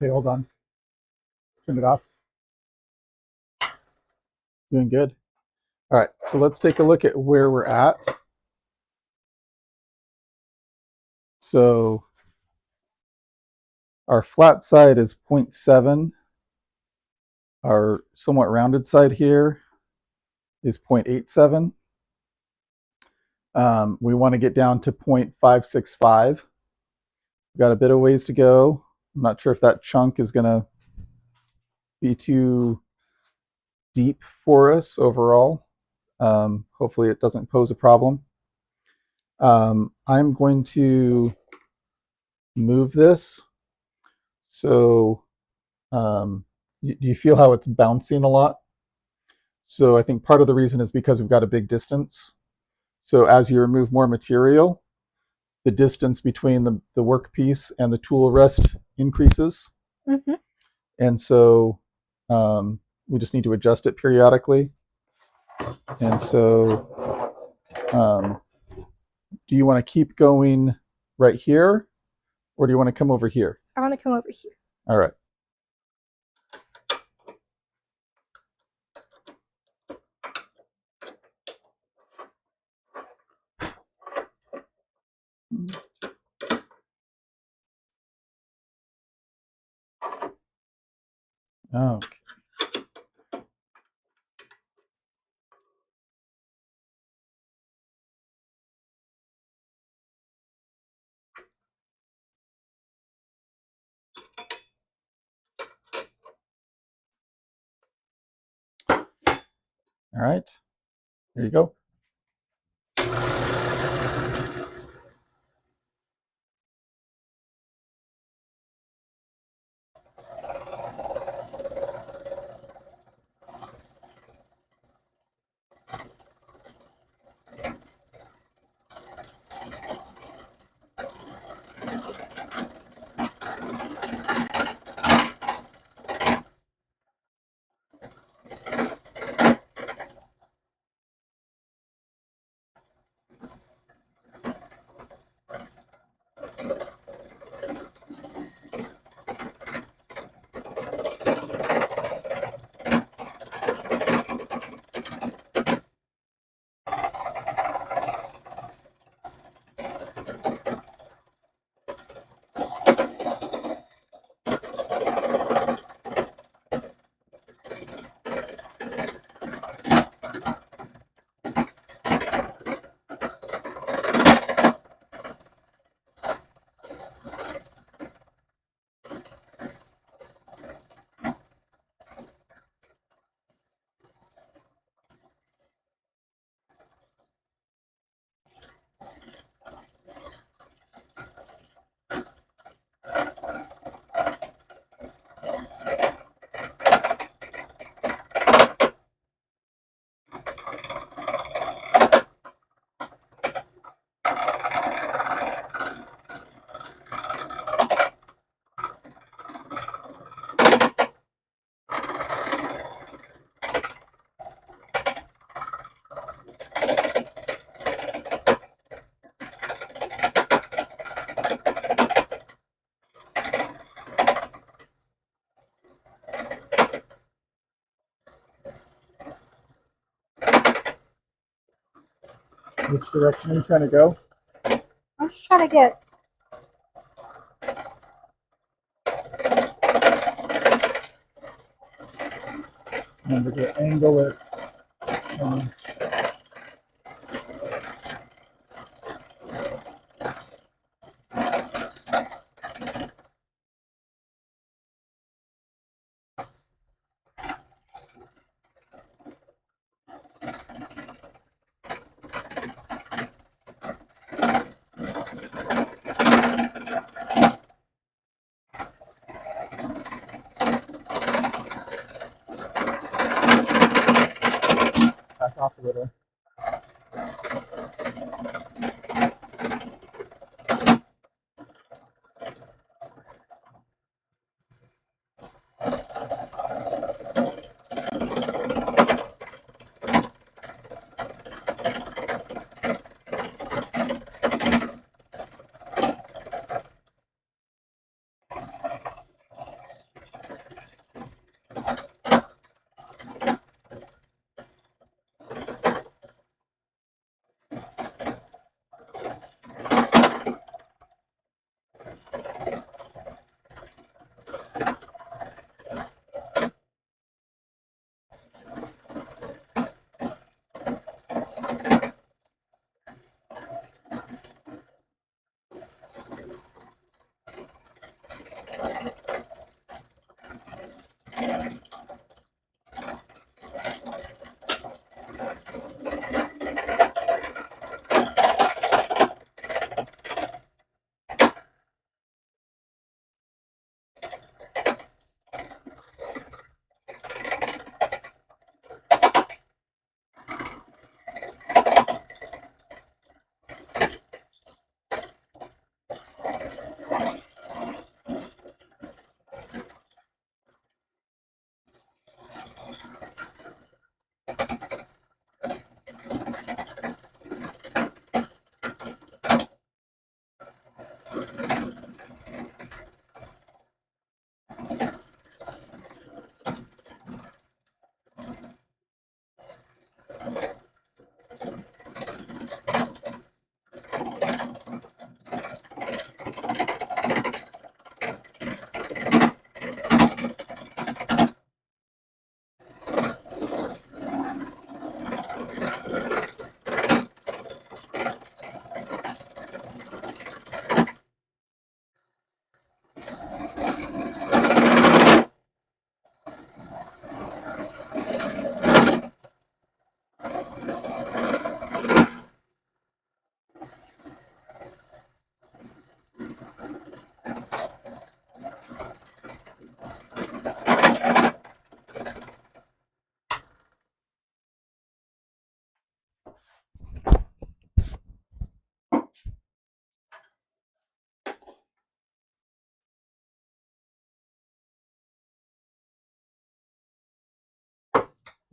Okay, hold on. Let's turn it off. Doing good. All right, so let's take a look at where we're at. So our flat side is 0.7. Our somewhat rounded side here is 0.87. We want to get down to 0.565. We've got a bit of ways to go. I'm not sure if that chunk is going to be too deep for us overall. Hopefully it doesn't pose a problem. I'm going to move this. So you feel how it's bouncing a lot? So I think part of the reason is because we've got a big distance. So as you remove more material, the distance between the workpiece and the tool rest increases. Mm-hmm. And so we just need to adjust it periodically. And so do you want to keep going right here, or do you want to come over here? I want to come over here. All right. Okay. All right. There you go. Which direction are you trying to go? I'm just trying to get. Remember to angle it. And back off a little.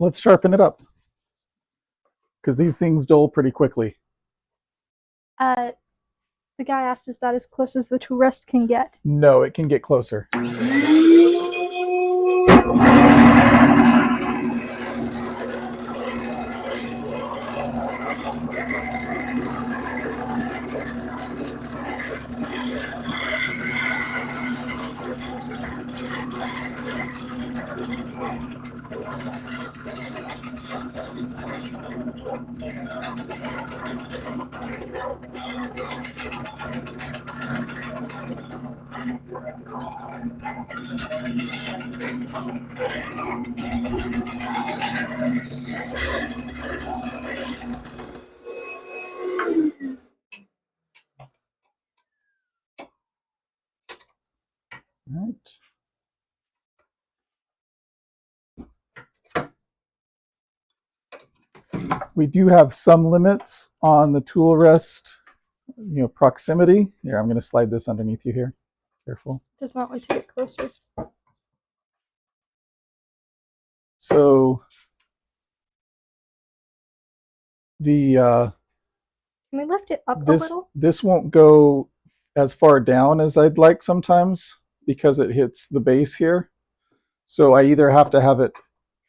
let's sharpen it up, because these things dull pretty quickly. The guy asked, is that as close as the tool rest can get? No, it can get closer. Right. We do have some limits on the tool rest, proximity. Here, I'm going to slide this underneath you here. Careful. Does not want to get closer. So the Can we lift it up a little? this won't go as far down as I'd like sometimes because it hits the base here. So I either have to have it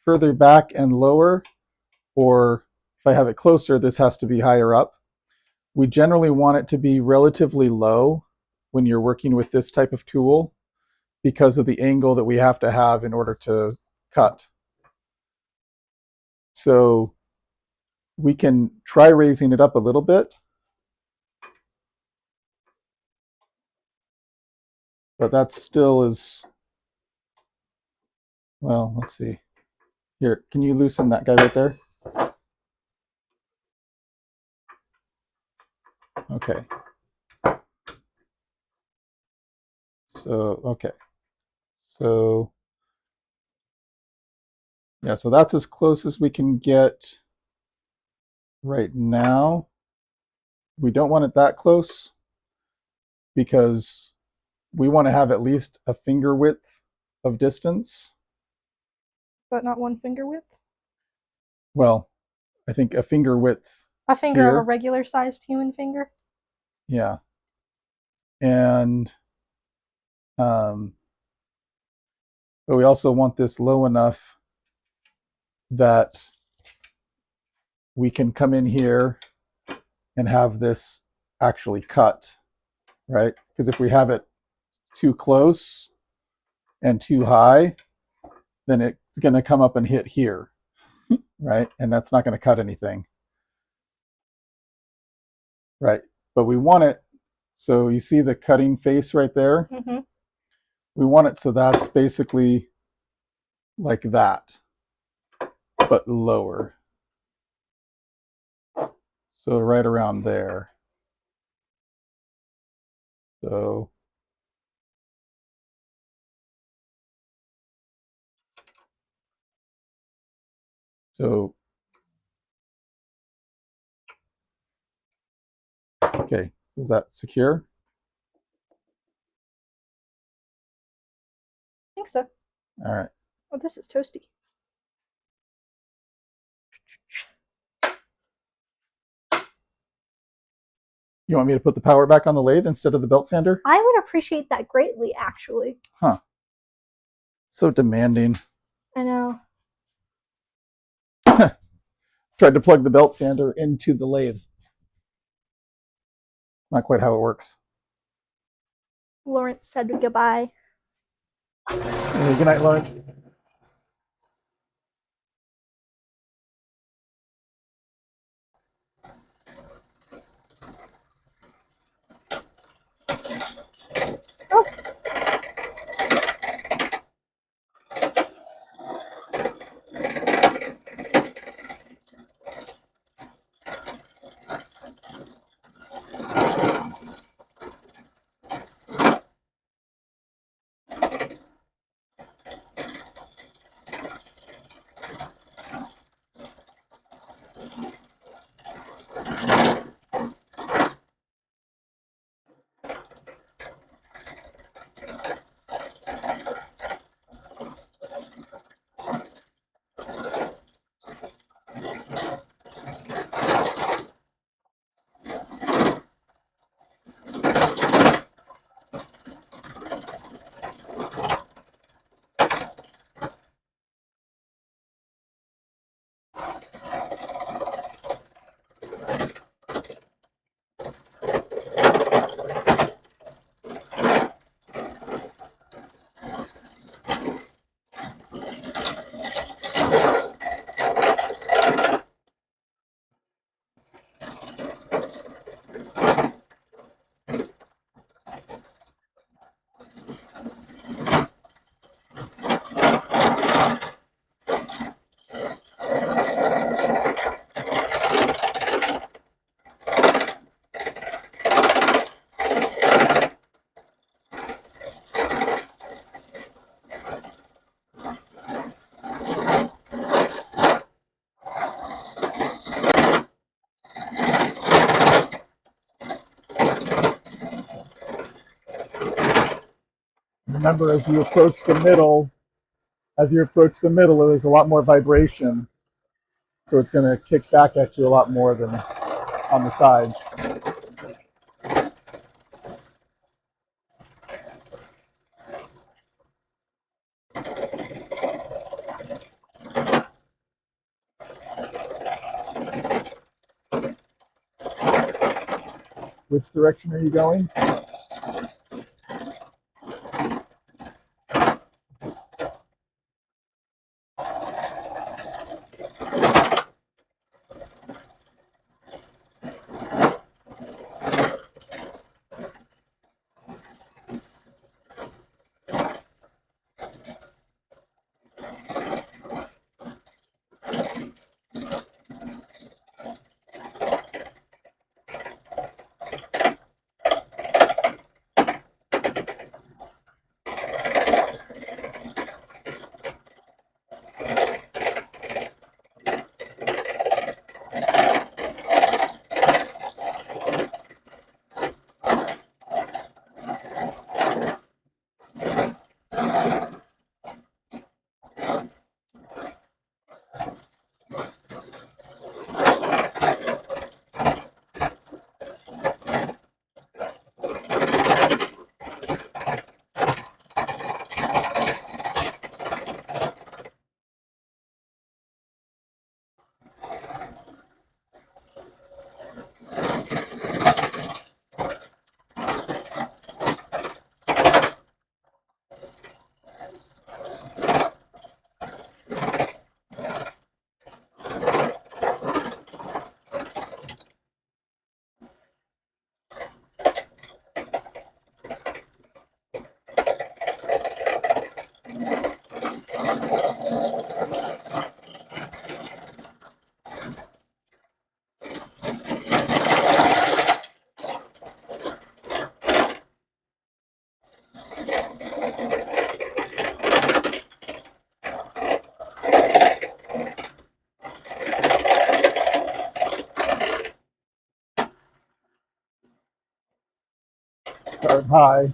further back and lower, or if I have it closer, this has to be higher up. We generally want it to be relatively low when you're working with this type of tool because of the angle that we have to have in order to cut. So we can try raising it up a little bit, but that still is, well, let's see. Here, can you loosen that guy right there? Okay. So, okay. So, yeah, so that's as close as we can get right now. We don't want it that close because we want to have at least a finger width of distance. But not 1 finger width? Well, I think a finger width. A finger here. of a regular sized human finger? Yeah. And but we also want this low enough that we can come in here and have this actually cut, right? Because if we have it too close and too high, then it's going to come up and hit here, right? And that's not going to cut anything, right? But we want it, so you see the cutting face right there? Mm-hmm. We want it so that's basically like that, but lower. So right around there. So okay, is that secure? I think so. All right. Oh, this is toasty. You want me to put the power back on the lathe instead of the belt sander? I would appreciate that greatly, actually. Huh. So demanding. I know. Tried to plug the belt sander into the lathe. Not quite how it works. Lawrence said goodbye. Hey, good night, Lawrence. Oh. remember, as you approach the middle, there's a lot more vibration. So it's going to kick back at you a lot more than on the sides. Which direction are you going? Start high.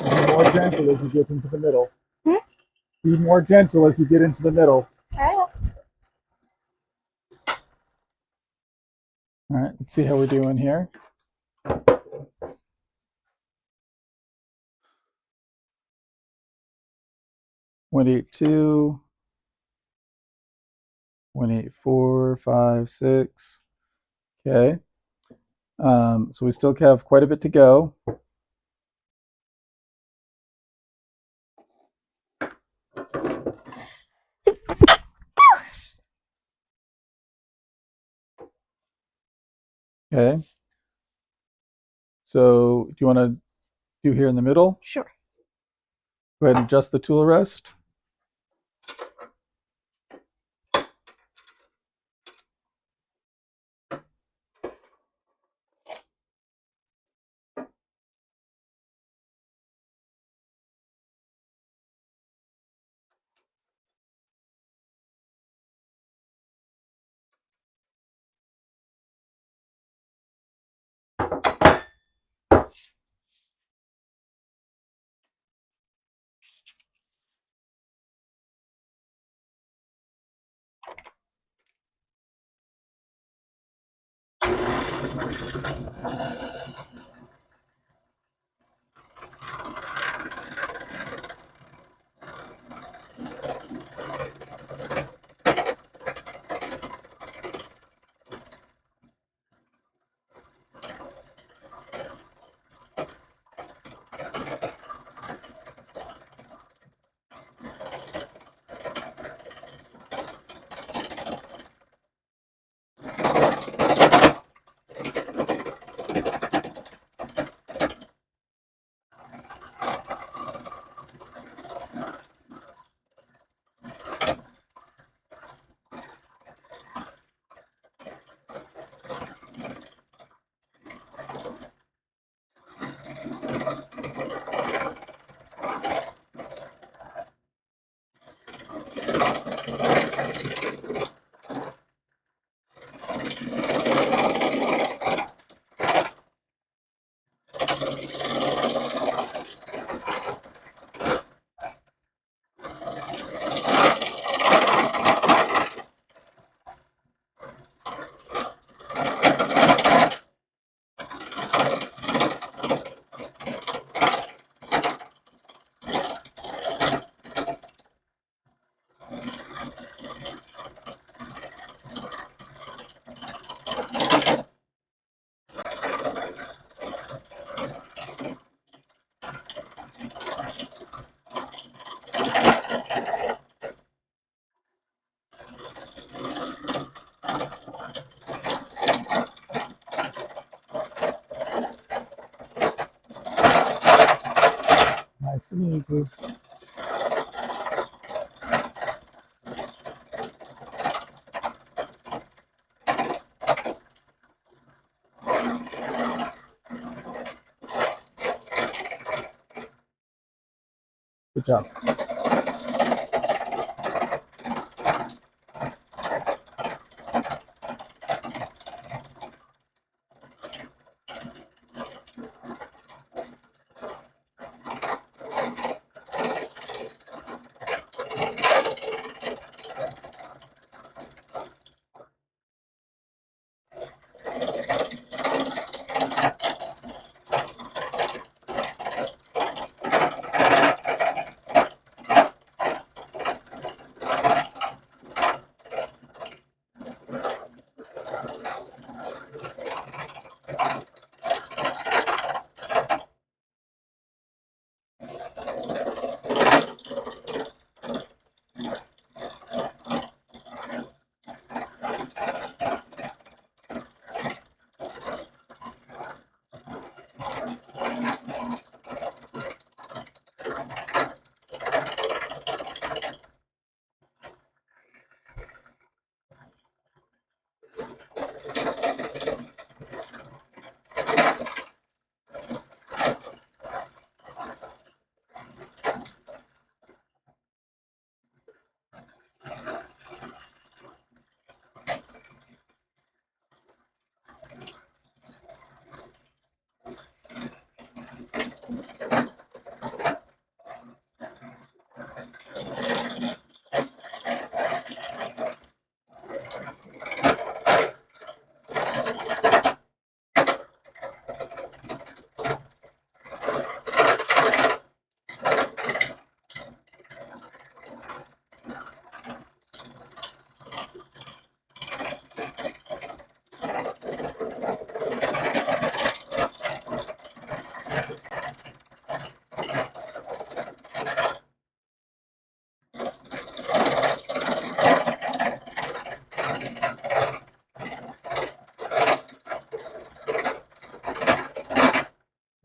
Be more gentle as you get into the middle. Be more gentle as you get into the middle. All All right, let's see how we're doing here. One 182, 184, 5, 6. Okay. So we still have quite a bit to go. Okay. So do you want to do here in the middle? Sure. Go ahead and adjust the tool rest. Nice and easy. Good job.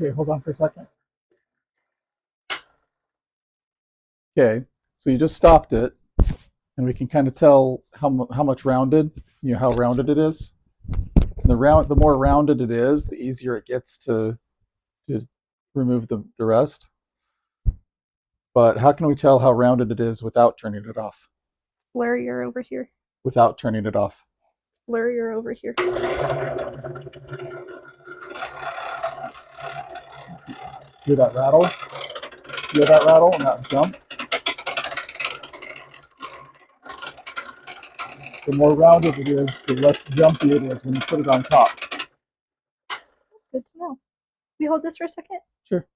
Okay, hold on for a second. Okay, so you just stopped it, and we can kind of tell how much rounded, how rounded it is. The more rounded it is, the easier it gets to remove the rest. But how can we tell how rounded it is without turning it off? Blurrier over here. Without turning it off. Blurrier over here. Hear that rattle? Hear that rattle and that jump? The more rounded it is, the less jumpy it is when you put it on top. That's good to know. We hold this for a second? Sure.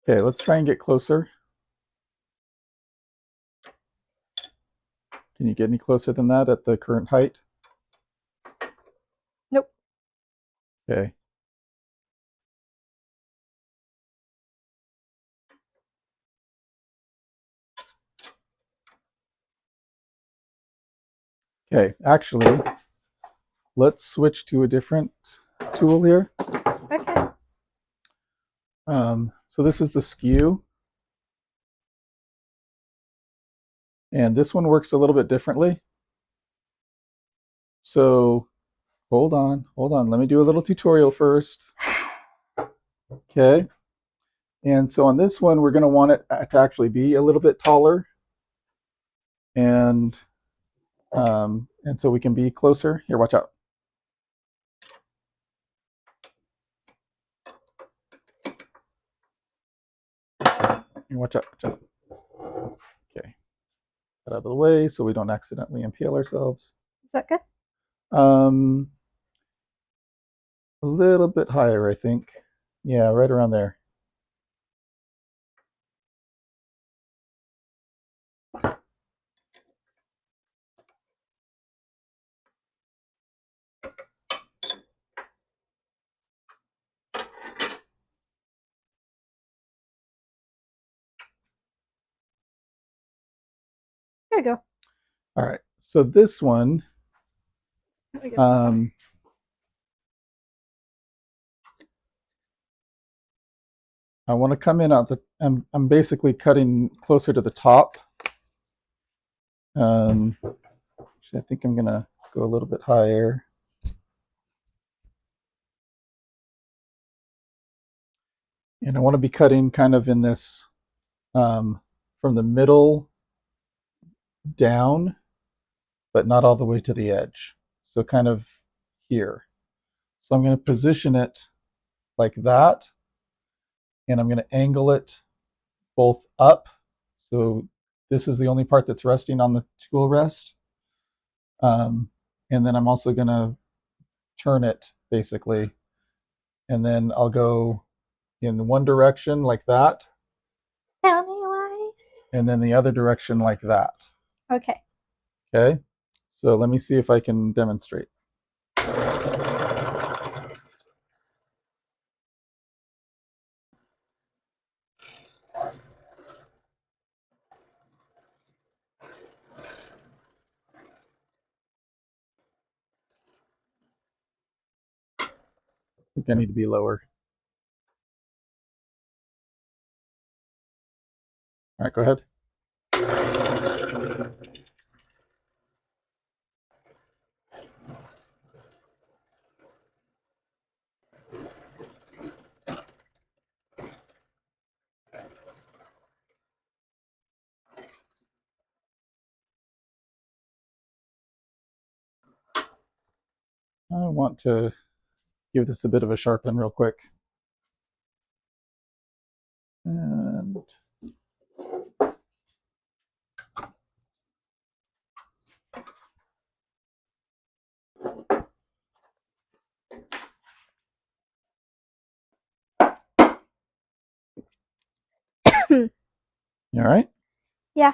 Okay, let's try and get closer. Can you get any closer than that at the current height? Nope. Okay. Okay, actually, let's switch to a different tool here. Okay. So this is the skew. And this one works a little bit differently. So hold on. Let me do a little tutorial first. Okay. And so on this one, we're going to want it to actually be a little bit taller. And so we can be closer. Here, watch out. Here, watch out, watch out. Okay. Get out of the way so we don't accidentally impale ourselves. Is that good? A little bit higher, I think. Yeah, right around there. There you go. All right. So this one, Let me get some. I want to come in at the. I'm basically cutting closer to the top. Actually, I think I'm gonna go a little bit higher. And I want to be cutting kind of in this from the middle down, but not all the way to the edge. So kind of here. So I'm going to position it like that, and I'm going to angle it both up. So this is the only part that's resting on the tool rest. And then I'm also going to turn it basically, and then I'll go in one direction like that. Tell me why. And then the other direction like that. Okay. Okay. So let me see if I can demonstrate. I think I need to be lower. All right, go ahead. I want to give this a bit of a sharpen real quick. And you all right? Yeah.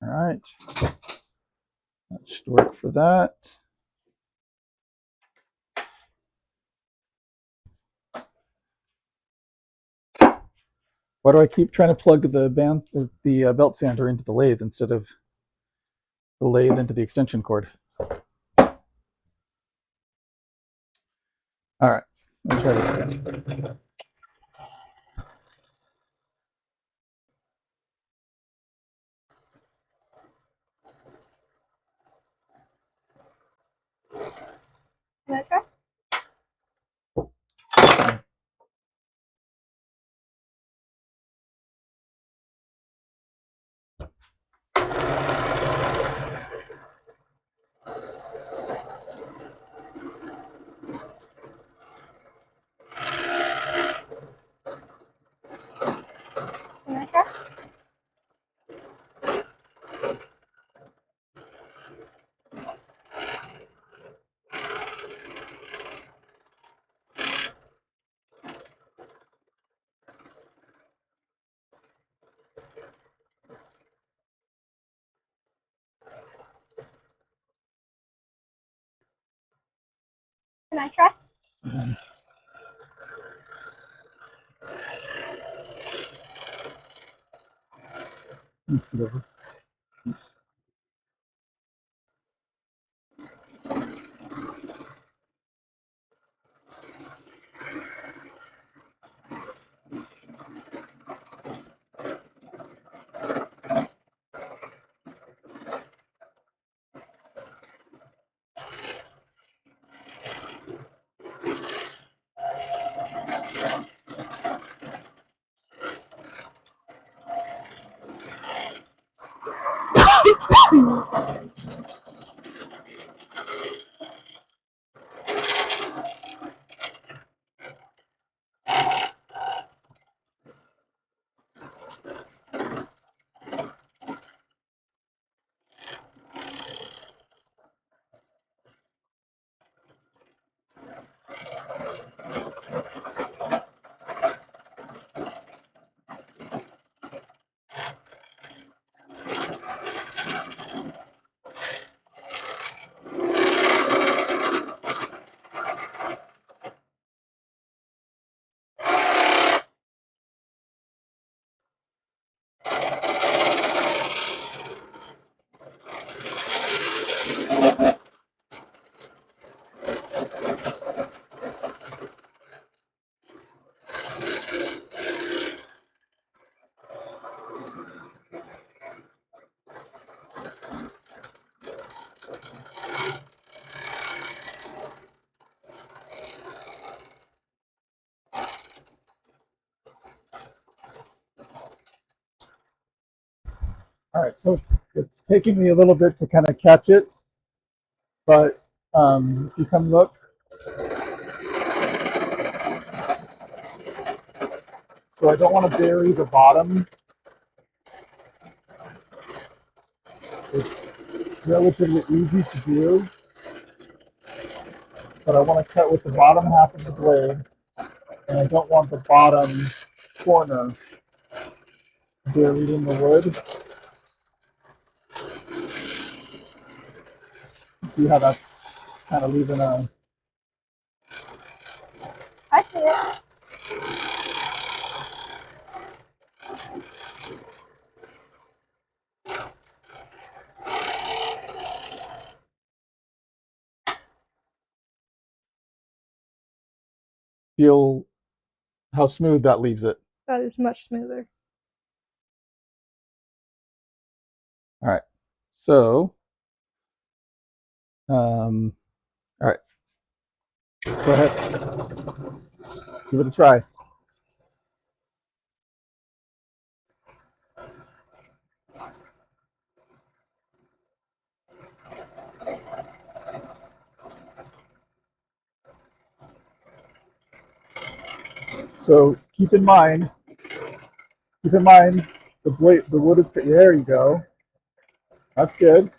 All right. That should work for that. Why do I keep trying to plug the belt sander into the lathe instead of the lathe into the extension cord? All right, let me try this again. Can I try? Can I try? Can I try? Let's get over. Oops. All right, so it's taking me a little bit to kind of catch it, but if you come look, so I don't want to bury the bottom. It's relatively easy to do, but I want to cut with the bottom half of the blade, and I don't want the bottom corner buried in the wood. See how that's kind of leaving a... I see it. Feel how smooth that leaves it. That is much smoother. All right, so all right, go ahead, give it a try. So keep in mind the wood is, there you go. That's good.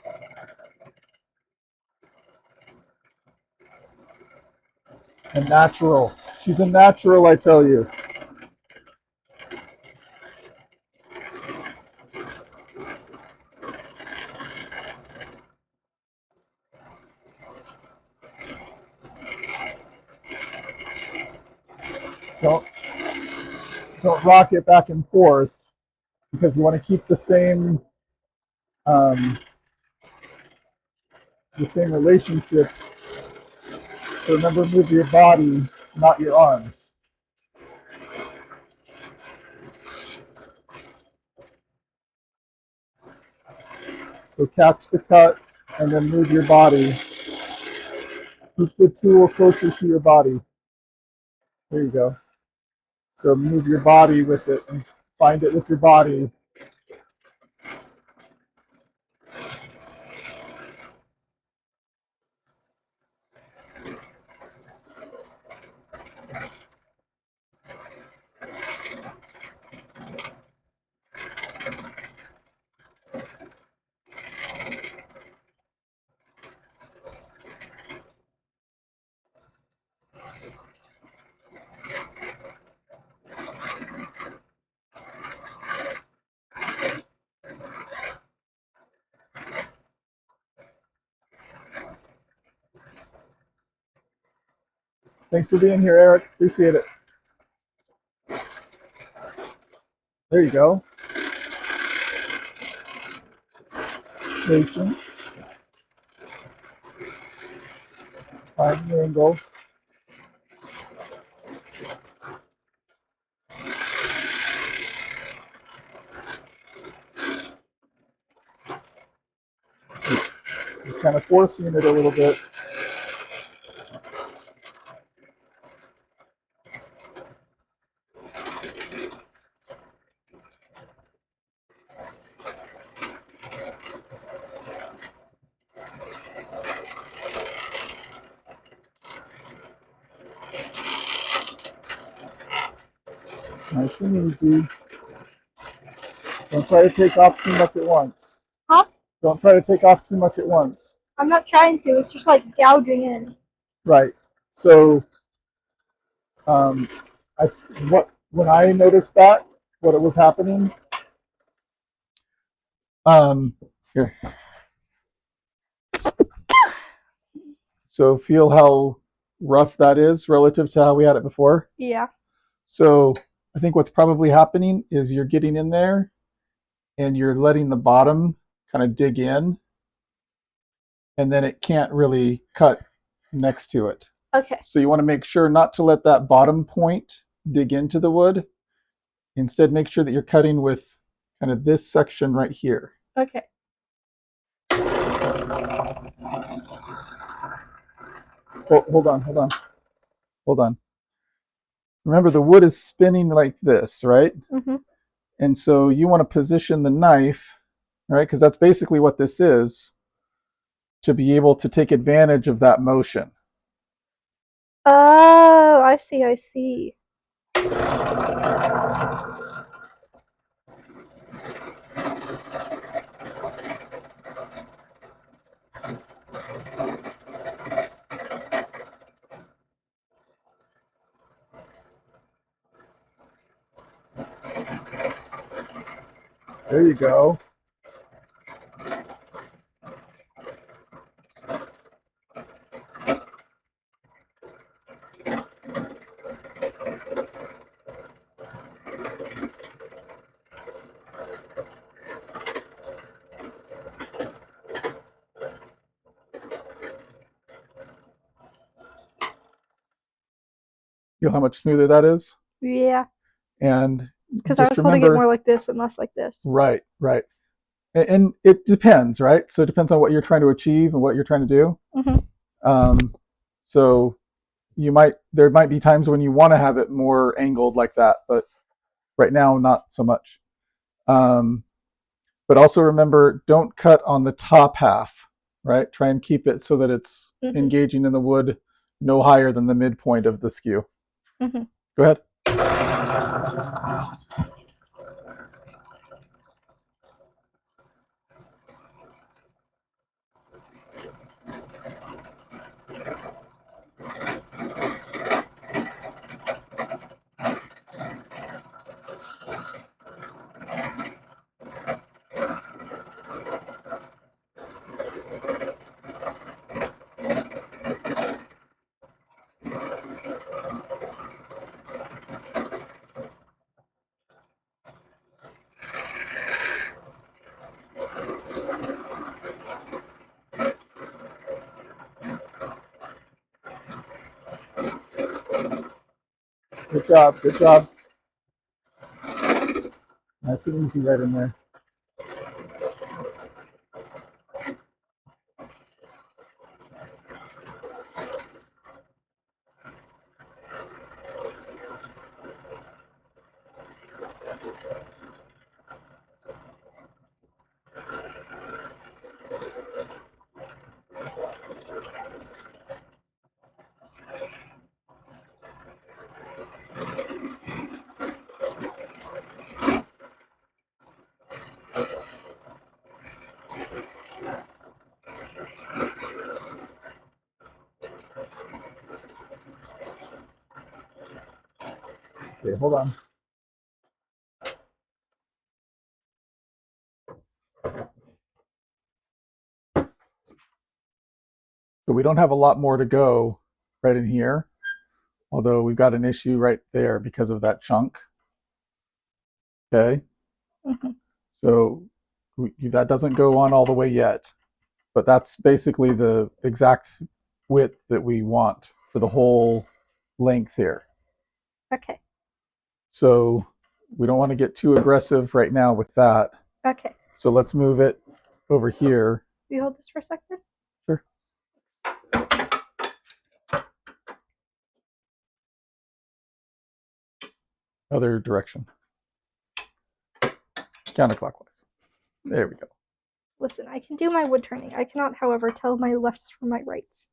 And natural. She's a natural, I tell you. Don't rock it back and forth, because you want to keep the same relationship. So remember, move your body, not your arms. So catch the cut and then move your body. Keep the tool closer to your body. There you go. So move your body with it and find it with your body. Thanks for being here, Eric. Appreciate it. There you go. Patience. Find the angle. You're kind of forcing it a little bit. Nice and easy. Don't try to take off too much at once. Huh? Don't try to take off too much at once. I'm not trying to. It's just like gouging in. Right. So, when I noticed that, what it was happening, here. So feel how rough that is relative to how we had it before. Yeah. So I think what's probably happening is you're getting in there and you're letting the bottom kind of dig in, and then it can't really cut next to it. Okay. So you want to make sure not to let that bottom point dig into the wood. Instead, make sure that you're cutting with kind of this section right here. Okay. Oh, hold on. Remember, the wood is spinning like this, right? Mm-hmm. And so you want to position the knife right? Because that's basically what this is, to be able to take advantage of that motion. Oh, I see, I see. There you go. Feel how much smoother that is? Yeah. And because I was holding it more like this and less like this. Right, right. And it depends, right? So it depends on what you're trying to achieve and what you're trying to do. So there might be times when you want to have it more angled like that, but right now not so much. But also remember, don't cut on the top half, right? Try and keep it so that it's engaging in the wood no higher than the midpoint of the skew. Go ahead. Good job, good job. Nice and easy right in there. Okay, hold on. So we don't have a lot more to go right in here, although we've got an issue right there because of that chunk. Okay. So that doesn't go on all the way yet, but that's basically the exact width that we want for the whole length here. Okay. So we don't want to get too aggressive right now with that. Okay. So let's move it over here. Will you hold this for a second? Sure. Other direction. Counterclockwise. There we go. Listen, I can do my wood turning. I cannot, however, tell my lefts from my rights.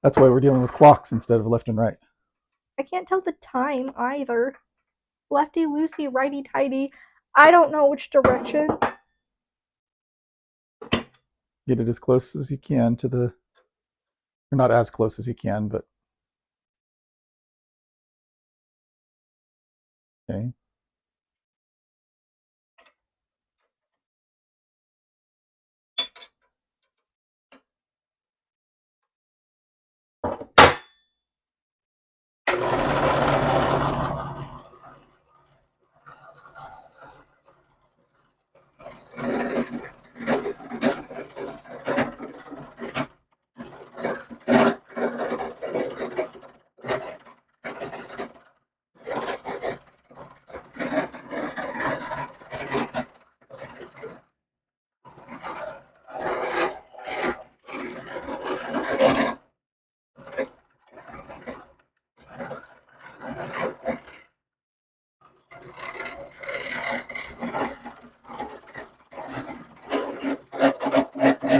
That's why we're dealing with clocks instead of left and right. I can't tell the time either. Lefty loosey, righty tighty. I don't know which direction. Get it as close as you can to the, or not as close as you can, but okay.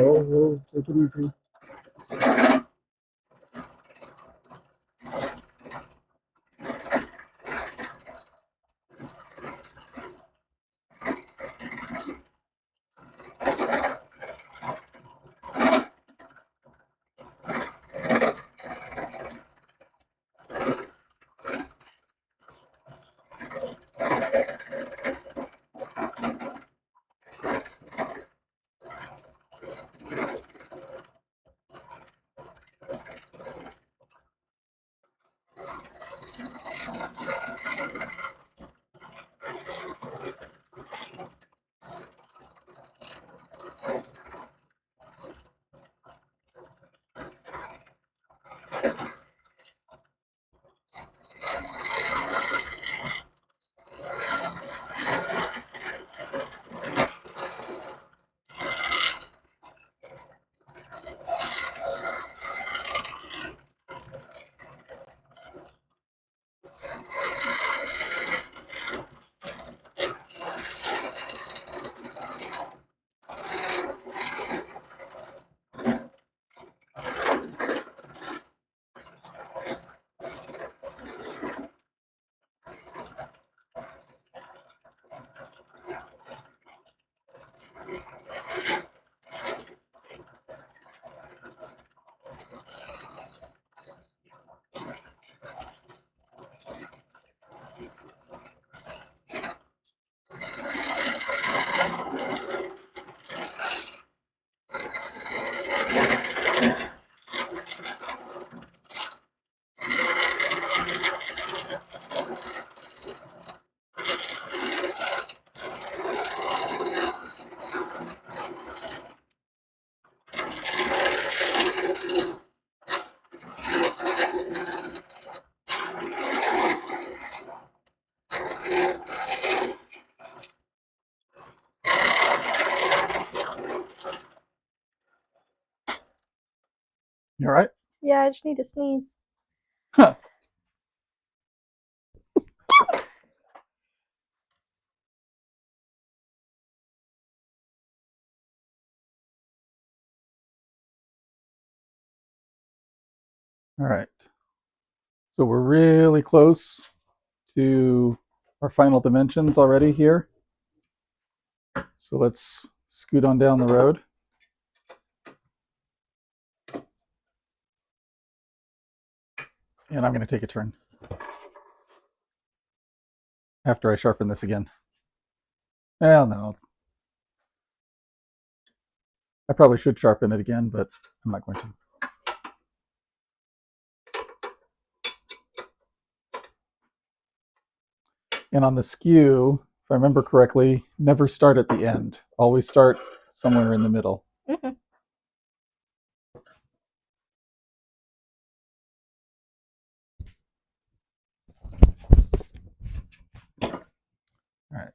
Whoa, whoa, take it easy. You all right? Yeah, I just need to sneeze. Huh. All right. So we're really close to our final dimensions already here. So let's scoot on down the road. And I'm going to take a turn after I sharpen this again. Well, no. I probably should sharpen it again, but I'm not going to. And on the skew, if I remember correctly, never start at the end. Always start somewhere in the middle. Mm-hmm. All right.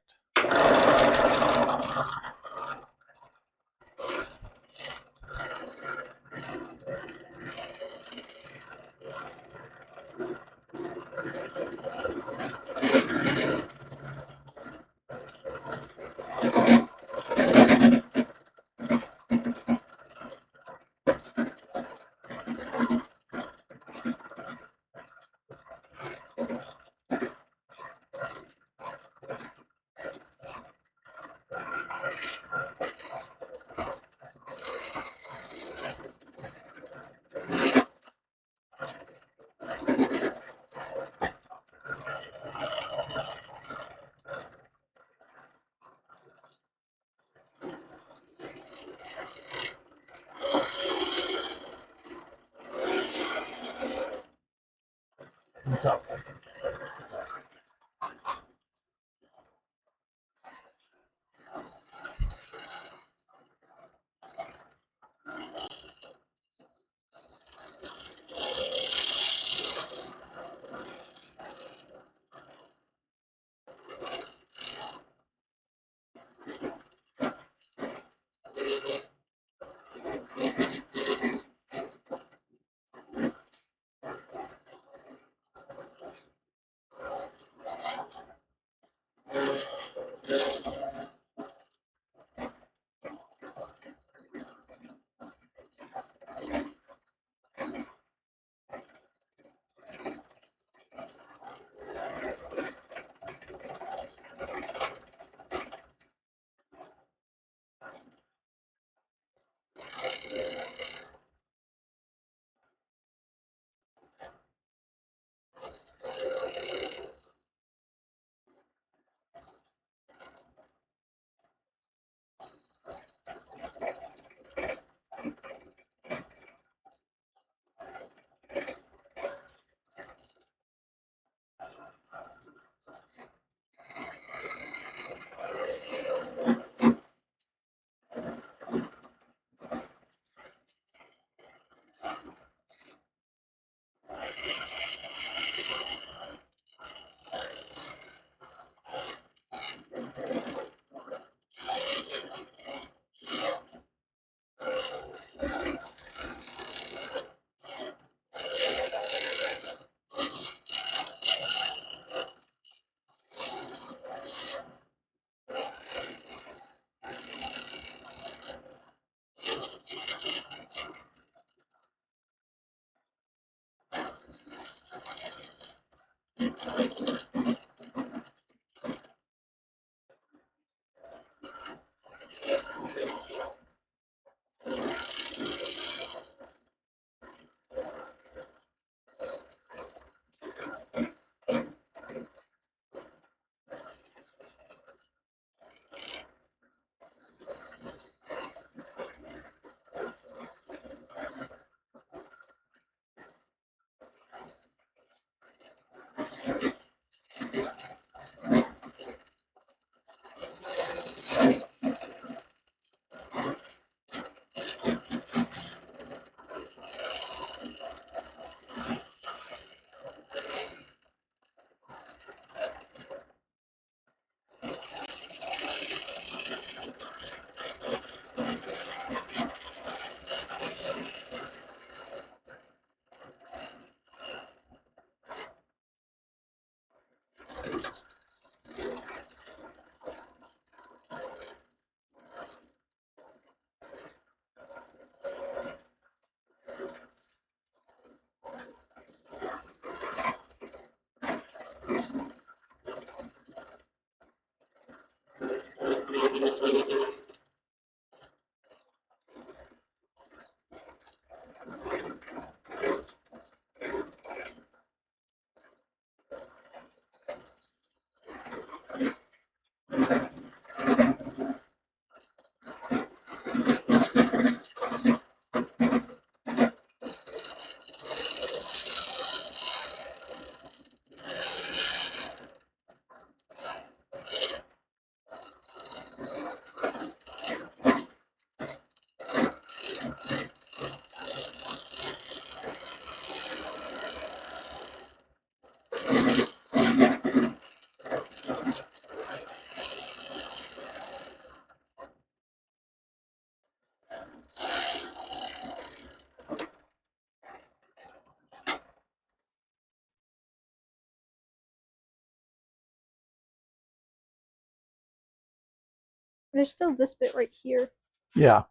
There's still this bit right here. Yeah.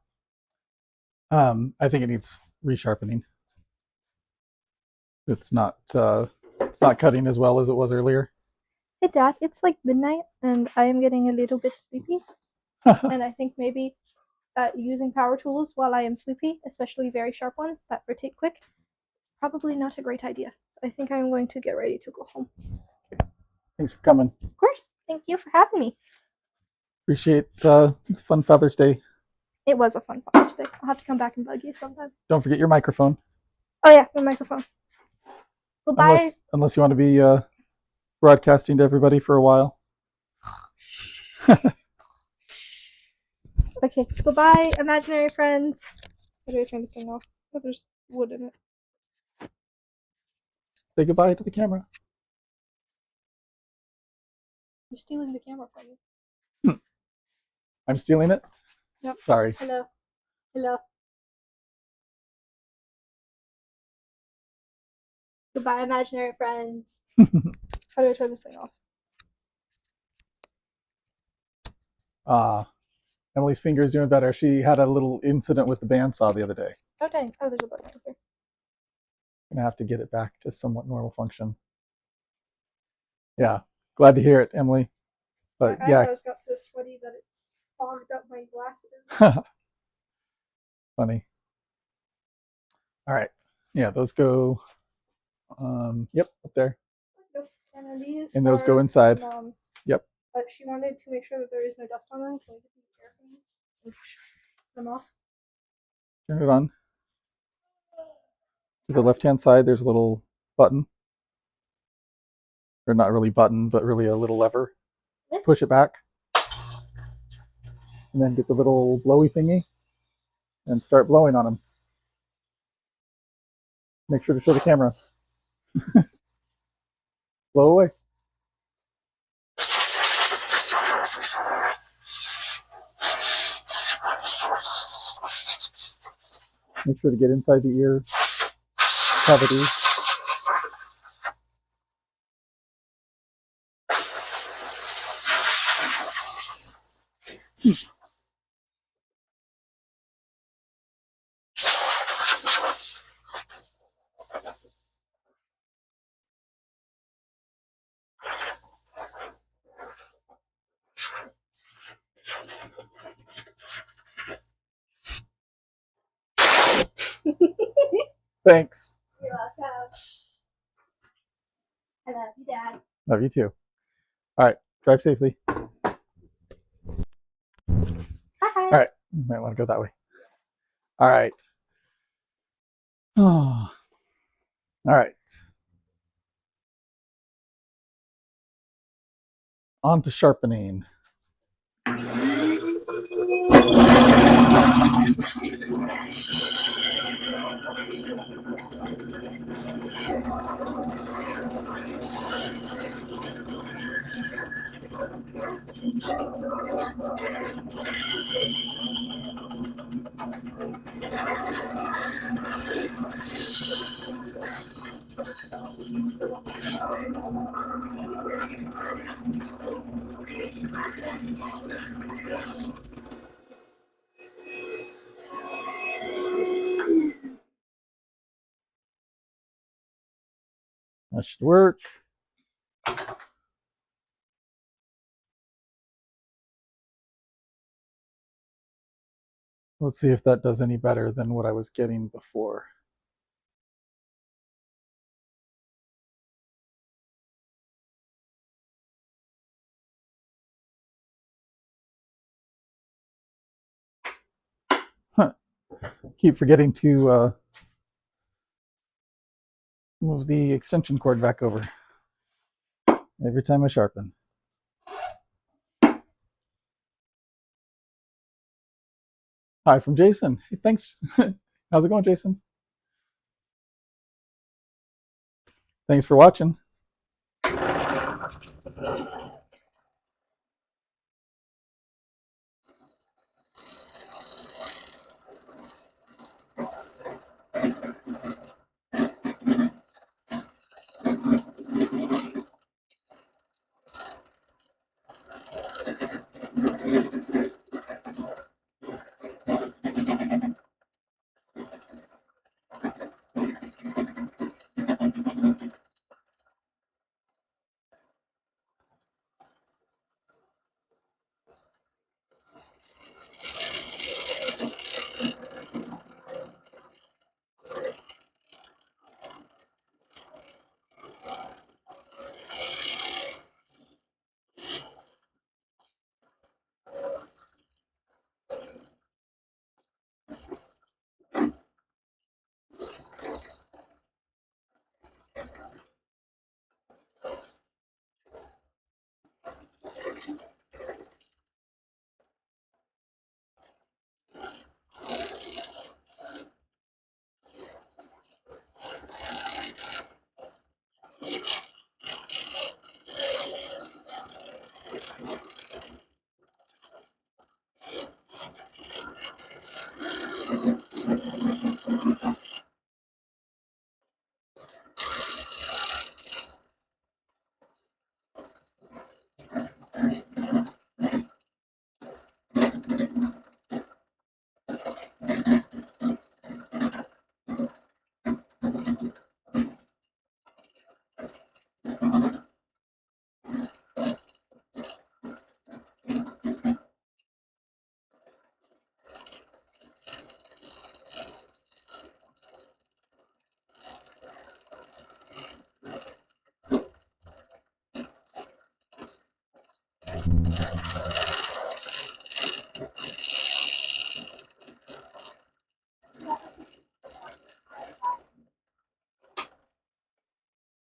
I think it needs resharpening. It's not cutting as well as it was earlier. Hey Dad, it's like midnight and I am getting a little bit sleepy. And I think maybe using power tools while I am sleepy, especially very sharp ones that rotate quick, is probably not a great idea. So I think I'm going to get ready to go home. Thanks for coming. Of course. Thank you for having me. Appreciate fun Father's Day. It was a fun Father's Day. I'll have to come back and bug you sometime. Don't forget your microphone. Oh yeah, my microphone. Goodbye. Unless you want to be broadcasting to everybody for a while. Okay, goodbye, imaginary friends. How do I turn this thing off? Oh, there's wood in it. Say goodbye to the camera. You're stealing the camera from me. I'm stealing it? Yep. Sorry. Hello. Hello. Goodbye, imaginary friends. How do I turn this thing off? Emily's finger is doing better. She had a little incident with the bandsaw the other day. Oh dang. Oh, there's a button over here. Gonna have to get it back to somewhat normal function. Yeah. Glad to hear it, Emily. But my yeah. eyebrows got so sweaty that it fogged up my glasses. Funny. All right. Yeah, those go yep, up there. And then these and those go inside. Mom's. Yep. But she wanted to make sure that there is no dust on them. Can we get these air things and them off? Turn it on. To the left-hand side, there's a little button. Or not really button, but really a little lever. This? Push it back. And then get the little blowy thingy and start blowing on them. Make sure to show the camera. Blow away. Make sure to get inside the ear cavity. Thanks. You're welcome. I love you, Dad. Love you too. All right. Drive safely. Bye. All right. You might want to go that way. All right. Oh. All right. On to sharpening. That should work. Let's see if that does any better than what I was getting before. Huh. Keep forgetting to move the extension cord back over every time I sharpen. Hi from Jason. Hey, thanks. How's it going, Jason? Thanks for watching.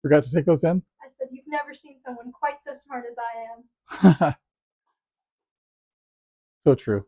Forgot to take those in? I said, you've never seen someone quite so smart as I am. So true.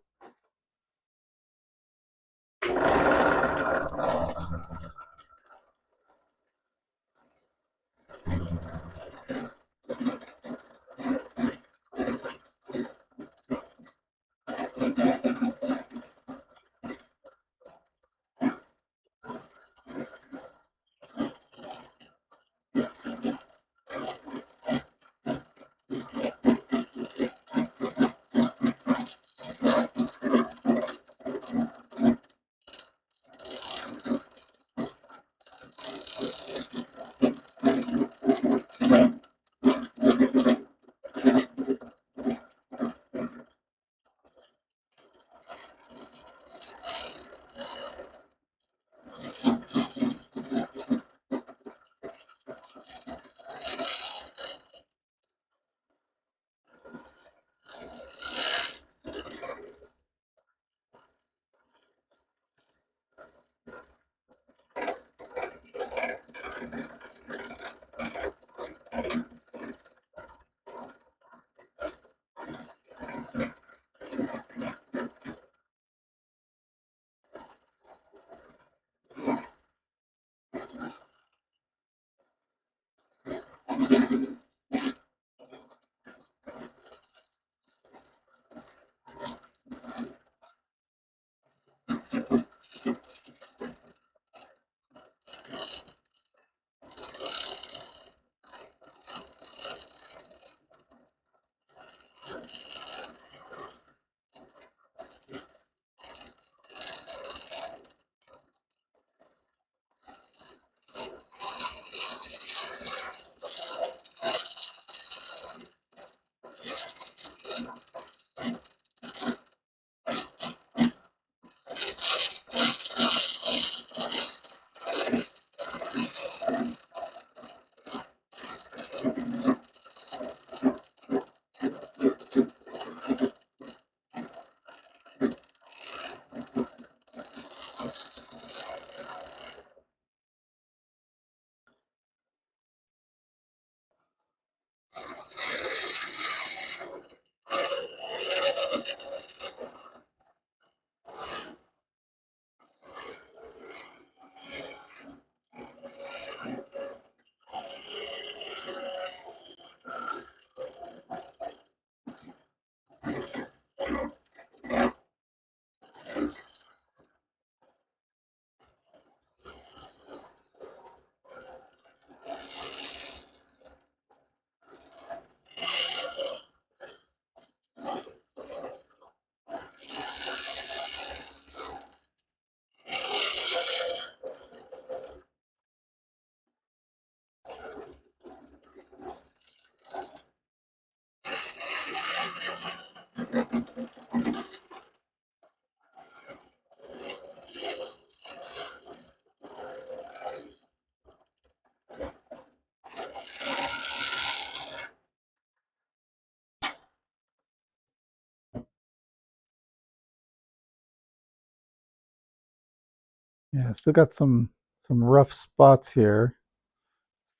Yeah, still got some rough spots here.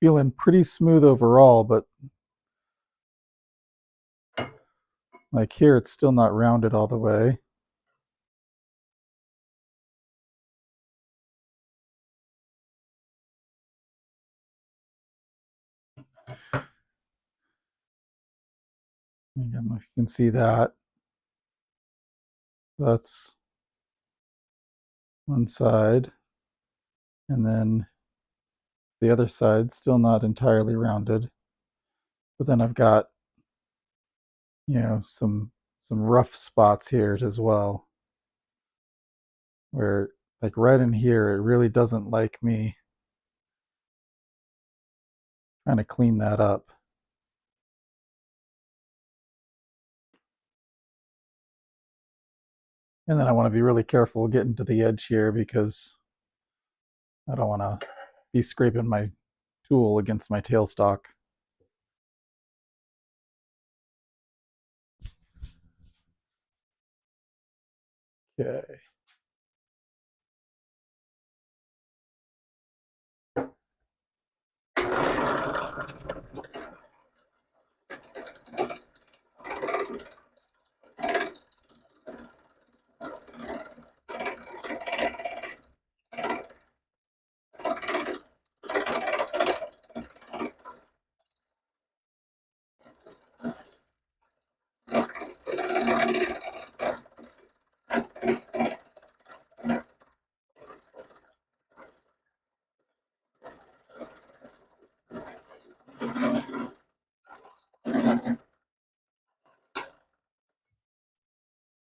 Feeling pretty smooth overall, but like here it's still not rounded all the way. I don't know if you can see that. That's one side, and then the other side still not entirely rounded. But then I've got, you know, some rough spots here as well, where like right in here it really doesn't like me trying to clean that up. And then I want to be really careful getting to the edge here because I don't want to be scraping my tool against my tailstock. Okay.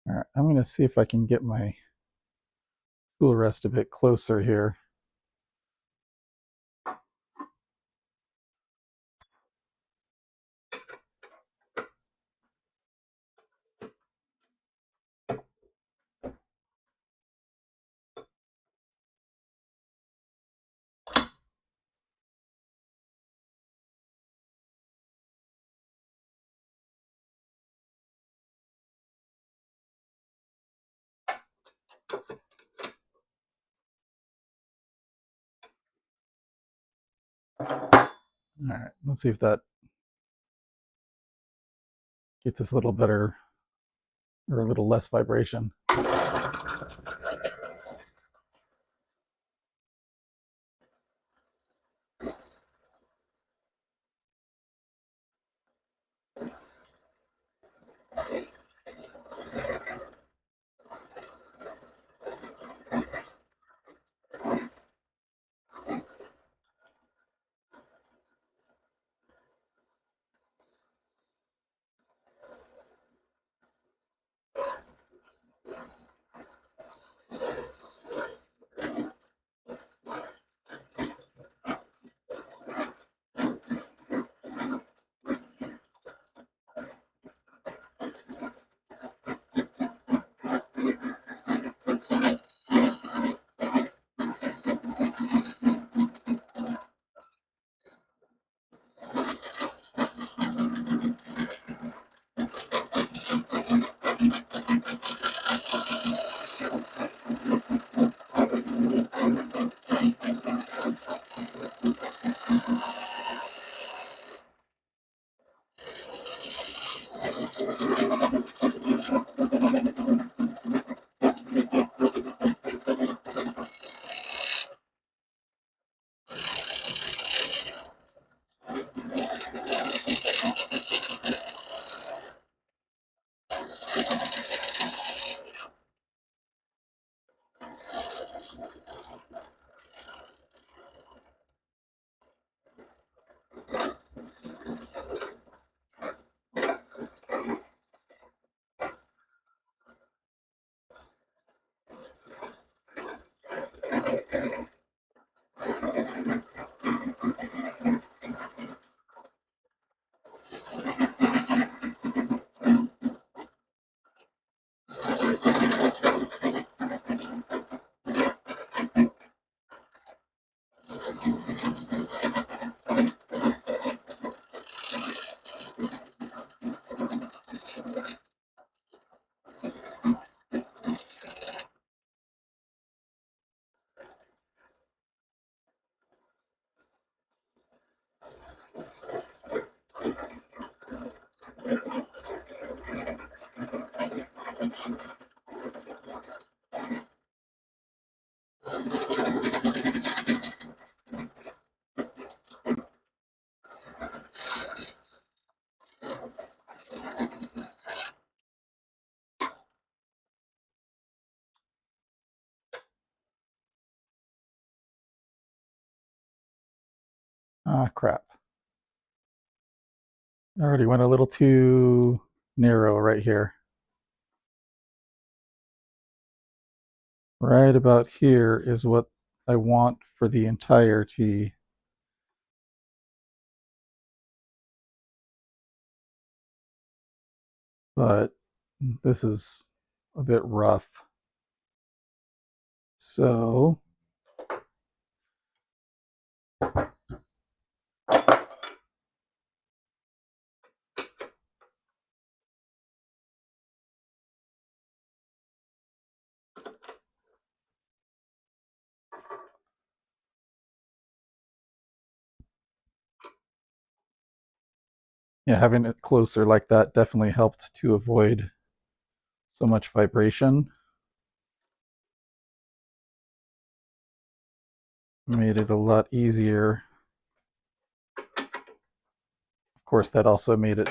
All right, I'm going to see if I can get my tool rest a bit closer here. All right, let's see if that gets us a little better or a little less vibration. Ah, crap. I already went a little too narrow right here. Right about here is what I want for the entirety. But this is a bit rough. So yeah, having it closer like that definitely helped to avoid so much vibration. Made it a lot easier. Of course, that also made it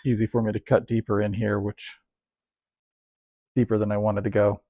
easy for me to cut deeper in here, which deeper than I wanted to go.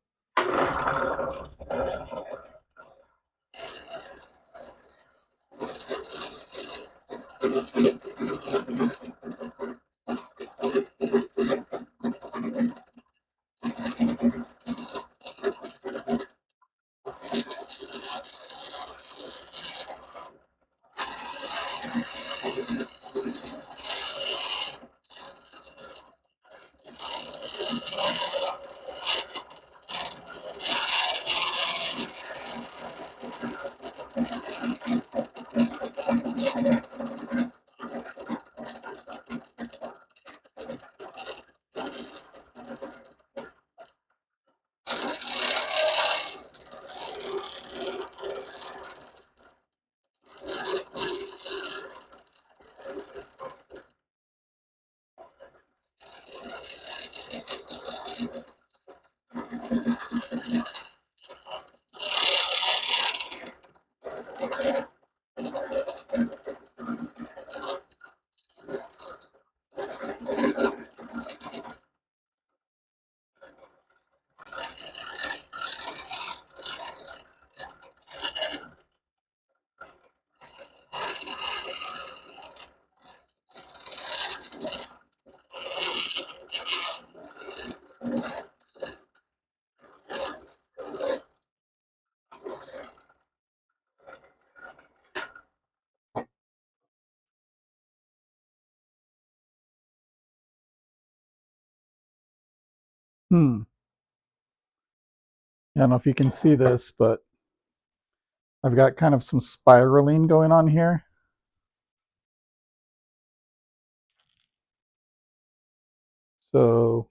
I don't know if you can see this, but I've got kind of some spiraling going on here. So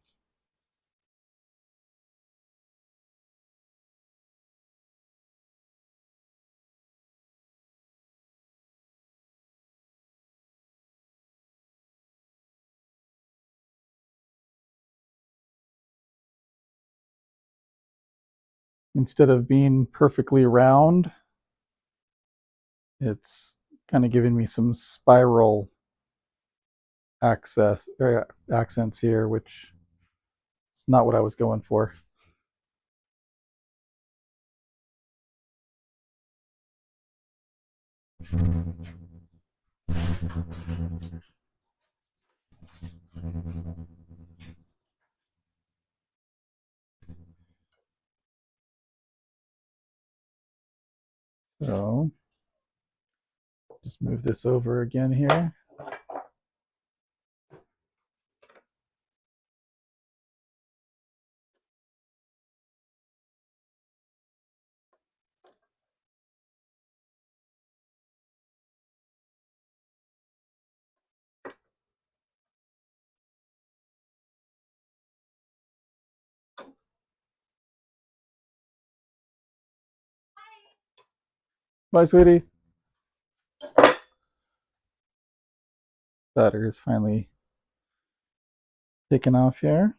instead of being perfectly round, it's kind of giving me some spiral accents here, which is not what I was going for. So just move this over again here. Bye, sweetie. Solder is finally taken off here.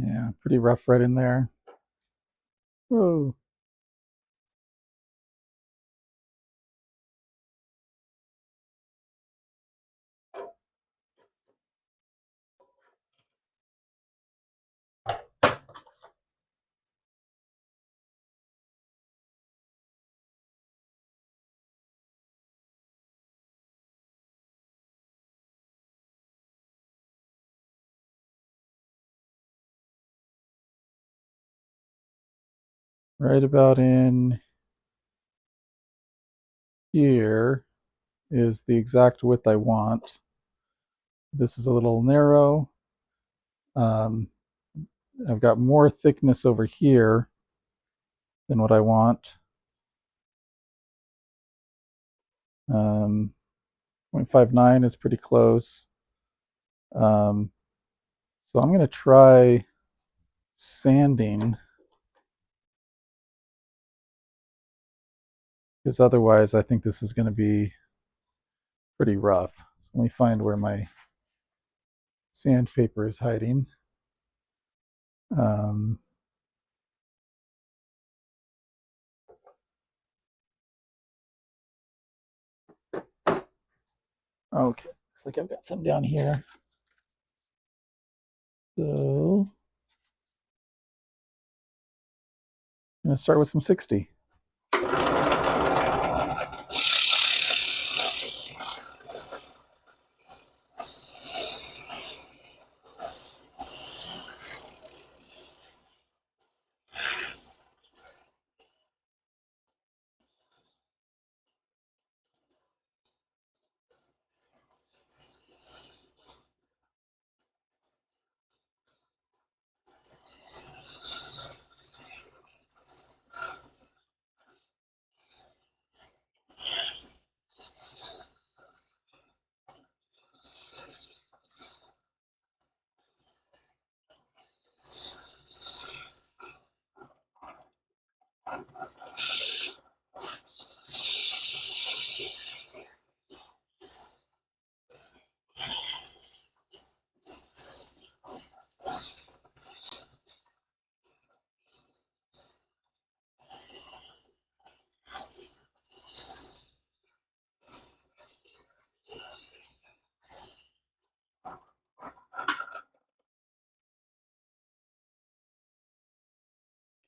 Yeah, pretty rough right in there. Whoa. Right about in here is the exact width I want. This is a little narrow. I've got more thickness over here than what I want. 0.59 is pretty close. So I'm going to try sanding, because otherwise I think this is going to be pretty rough. So let me find where my sandpaper is hiding. Okay, looks like I've got some down here. So I'm going to start with some 60.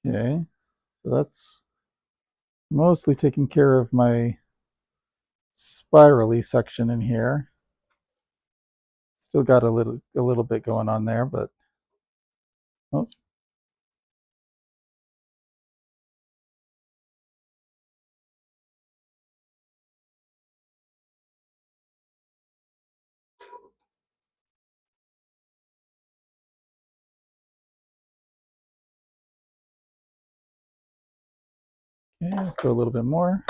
Okay, so that's mostly taking care of my spirally section in here. Still got a little bit going on there, but oh. Okay, go a little bit more.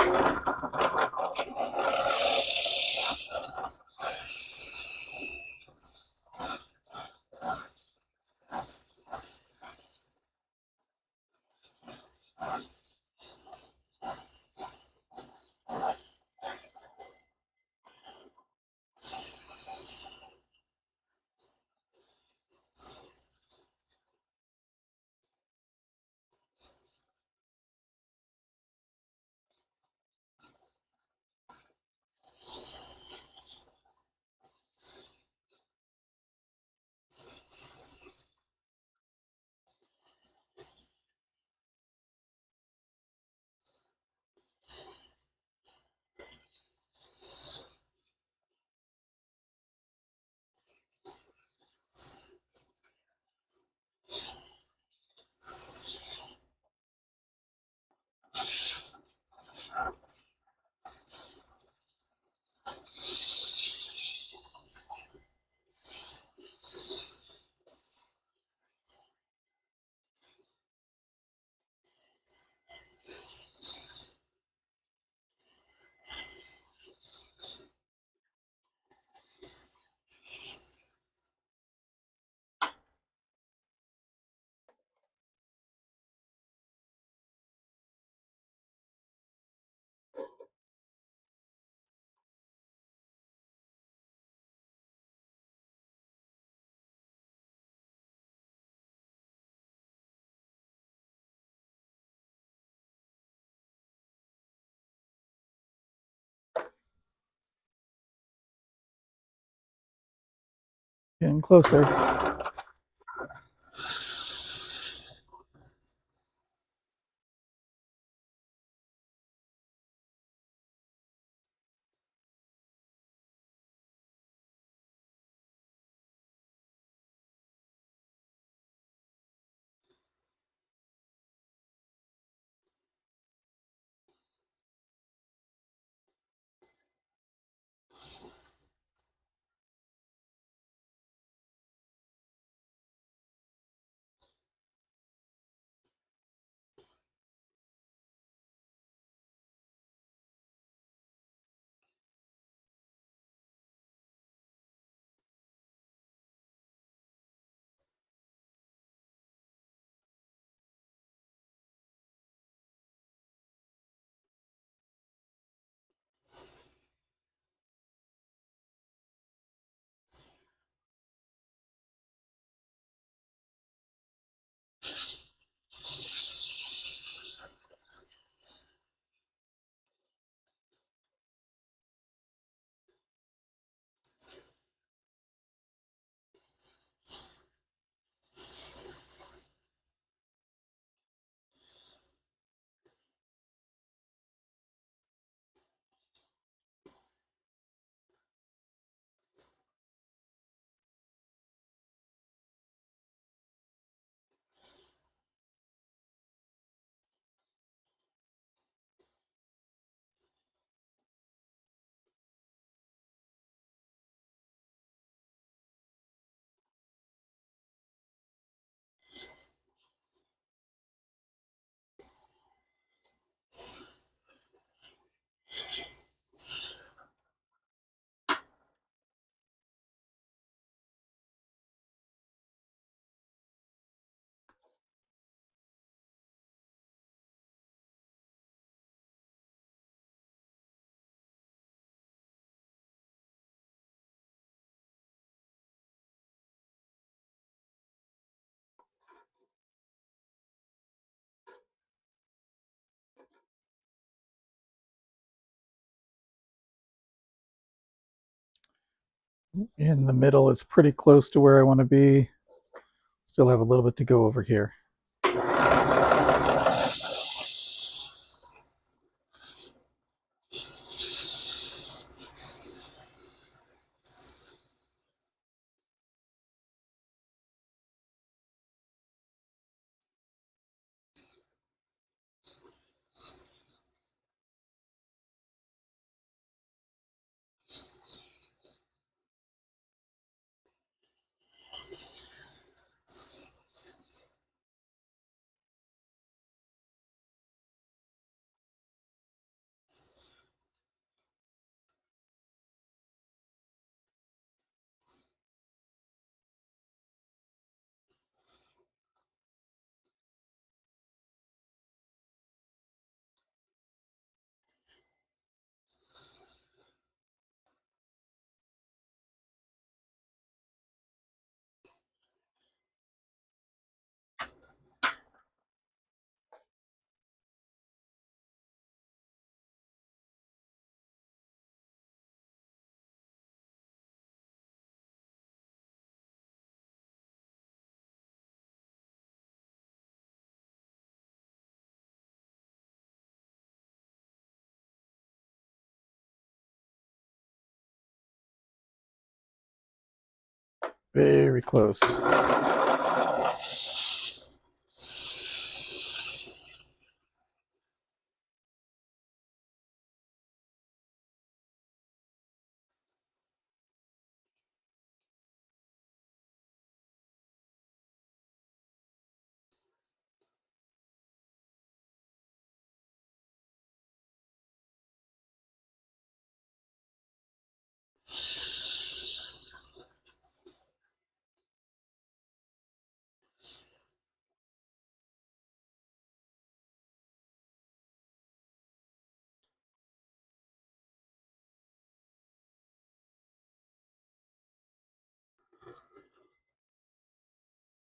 Getting closer. In the middle is pretty close to where I want to be. Still have a little bit to go over here. Very close.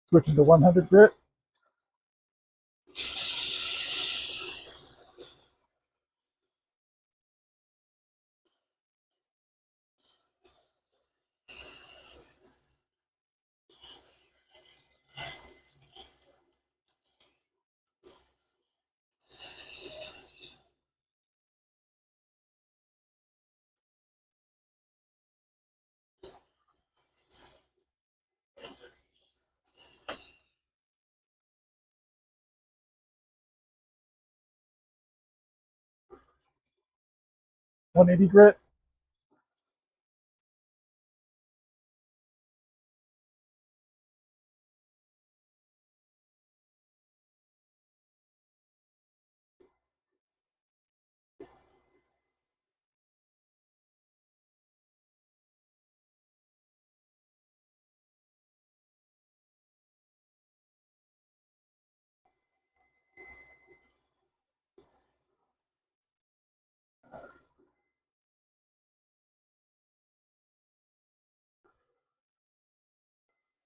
Switching to 100 grit. 180 grit.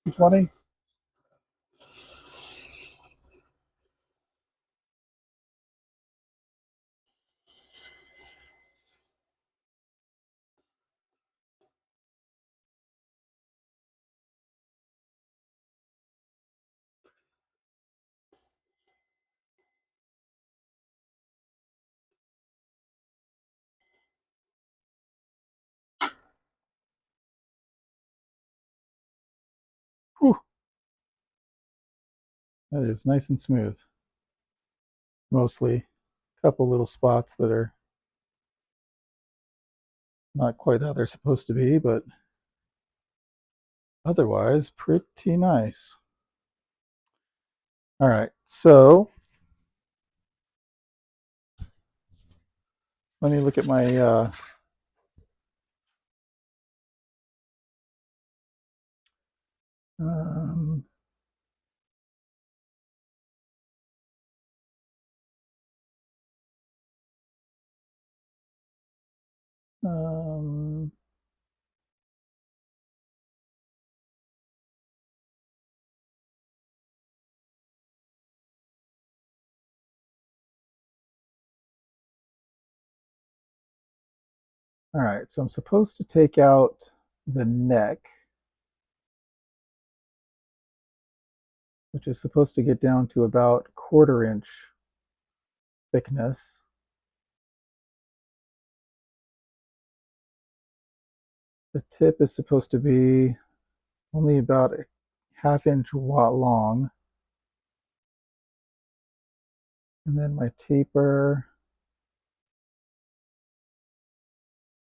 $220. Whew. That is nice and smooth. Mostly. A couple little spots that are not quite how they're supposed to be, but otherwise pretty nice. All right, so let me look at my um, um, all right, so I'm supposed to take out the neck, which is supposed to get down to about 1/4 inch thickness. The tip is supposed to be only about a 1/2 inch long. And then my taper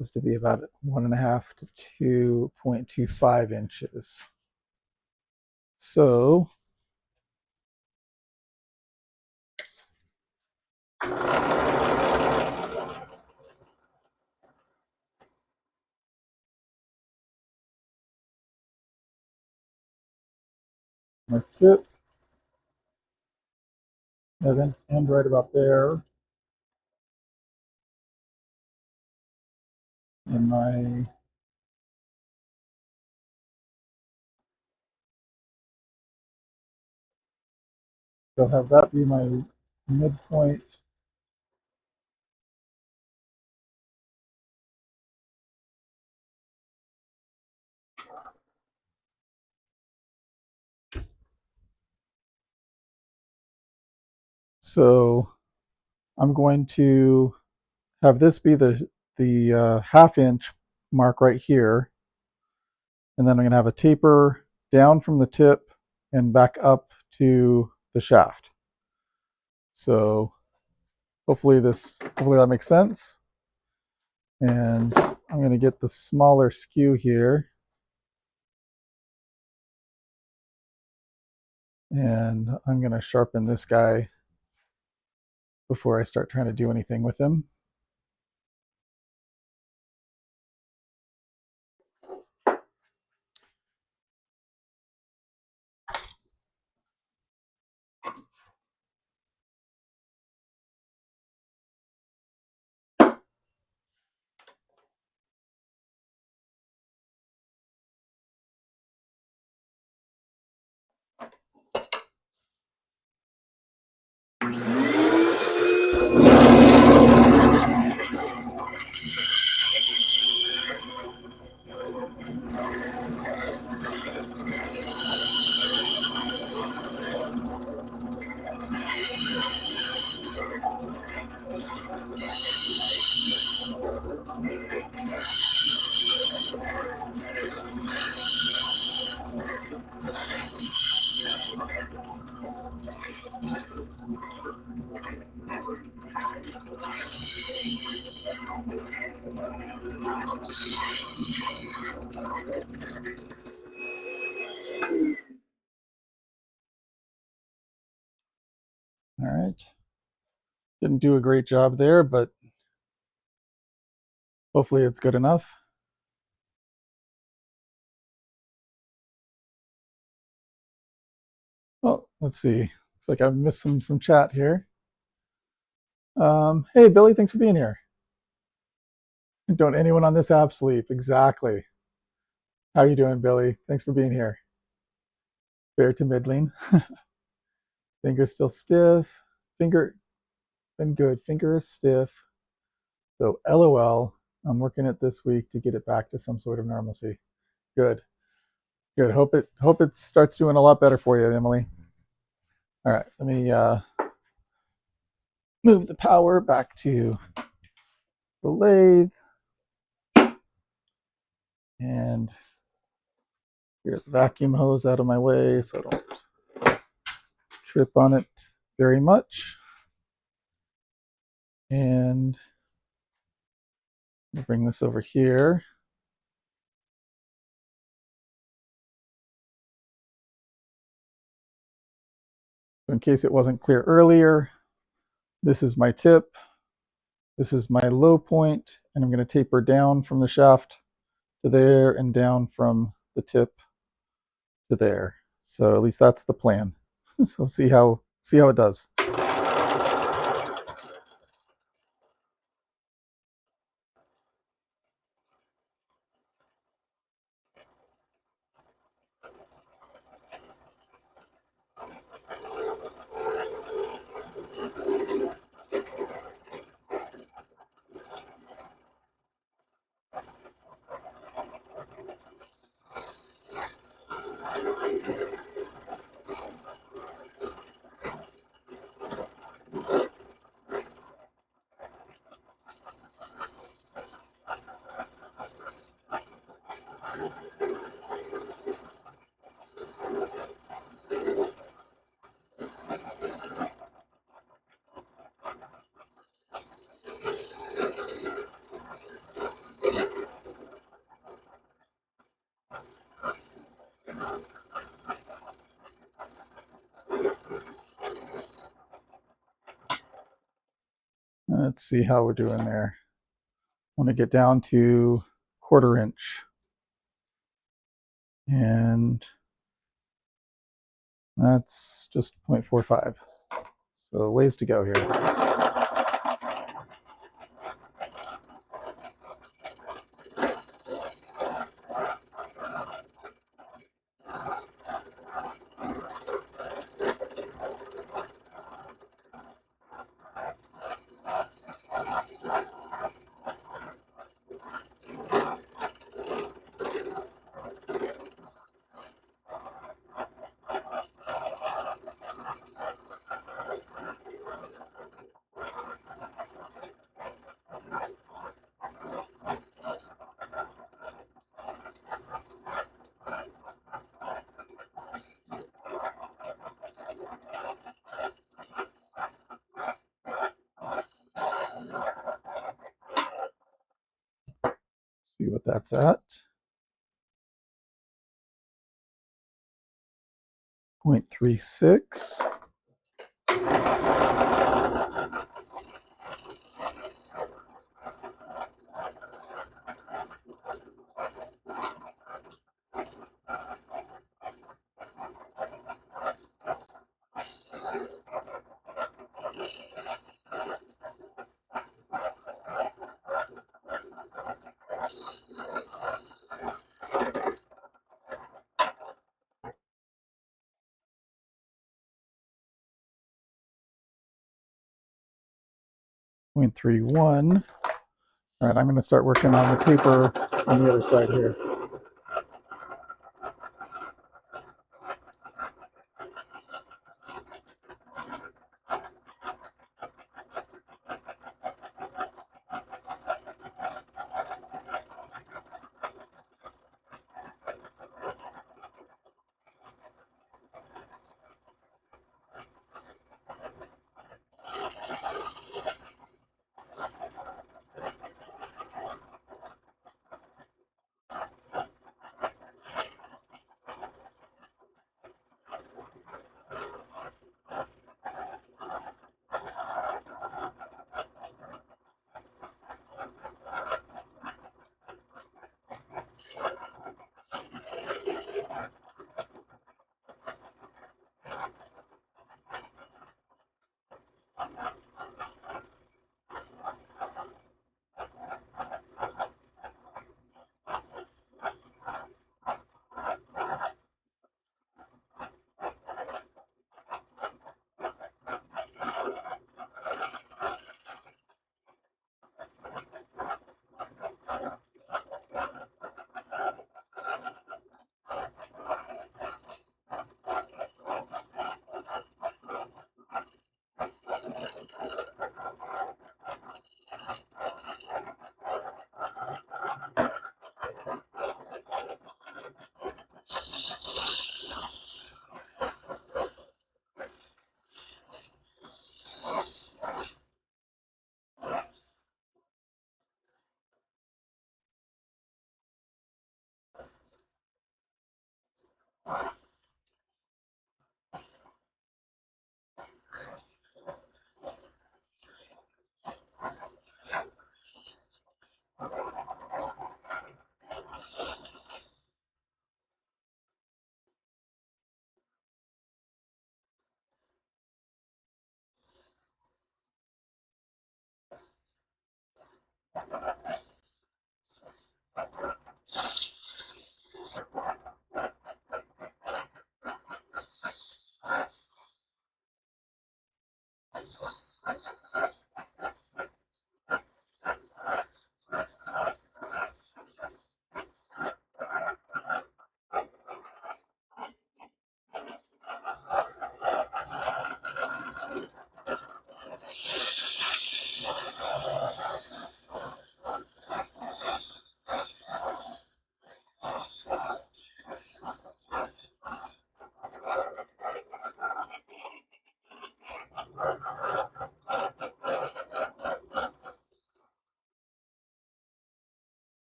is supposed to be about 1.5 to 2.25 inches. So my tip, and end right about there. And my so have that be my midpoint. So I'm going to have this be the 1/2 inch mark right here, and then I'm going to have a taper down from the tip and back up to the shaft. So hopefully that makes sense. And I'm going to get the smaller skew here, and I'm going to sharpen this guy before I start trying to do anything with him. All right. Didn't do a great job there, but hopefully it's good enough. Oh, let's see. Looks like I've missed some chat here. Hey, Billy, thanks for being here. Don't anyone on this app sleep. Exactly. How you doing, Billy? Thanks for being here. Fair to middling. Finger still stiff. Finger been good. Finger is stiff. So LOL. I'm working it this week to get it back to some sort of normalcy. Good. Good. Hope it starts doing a lot better for you, Emily. All right. Let me move the power back to the lathe. And get the vacuum hose out of my way so I don't trip on it very much. And we'll bring this over here. In case it wasn't clear earlier, this is my tip. This is my low point, and I'm going to taper down from the shaft to there and down from the tip to there. So at least that's the plan. So see how it does. Let's see how we're doing there. I want to get down to 1/4 inch. And that's just 0.45. So ways to go here. See what that's at. 0.36. .31. All right, I'm going to start working on the taper on the other side here.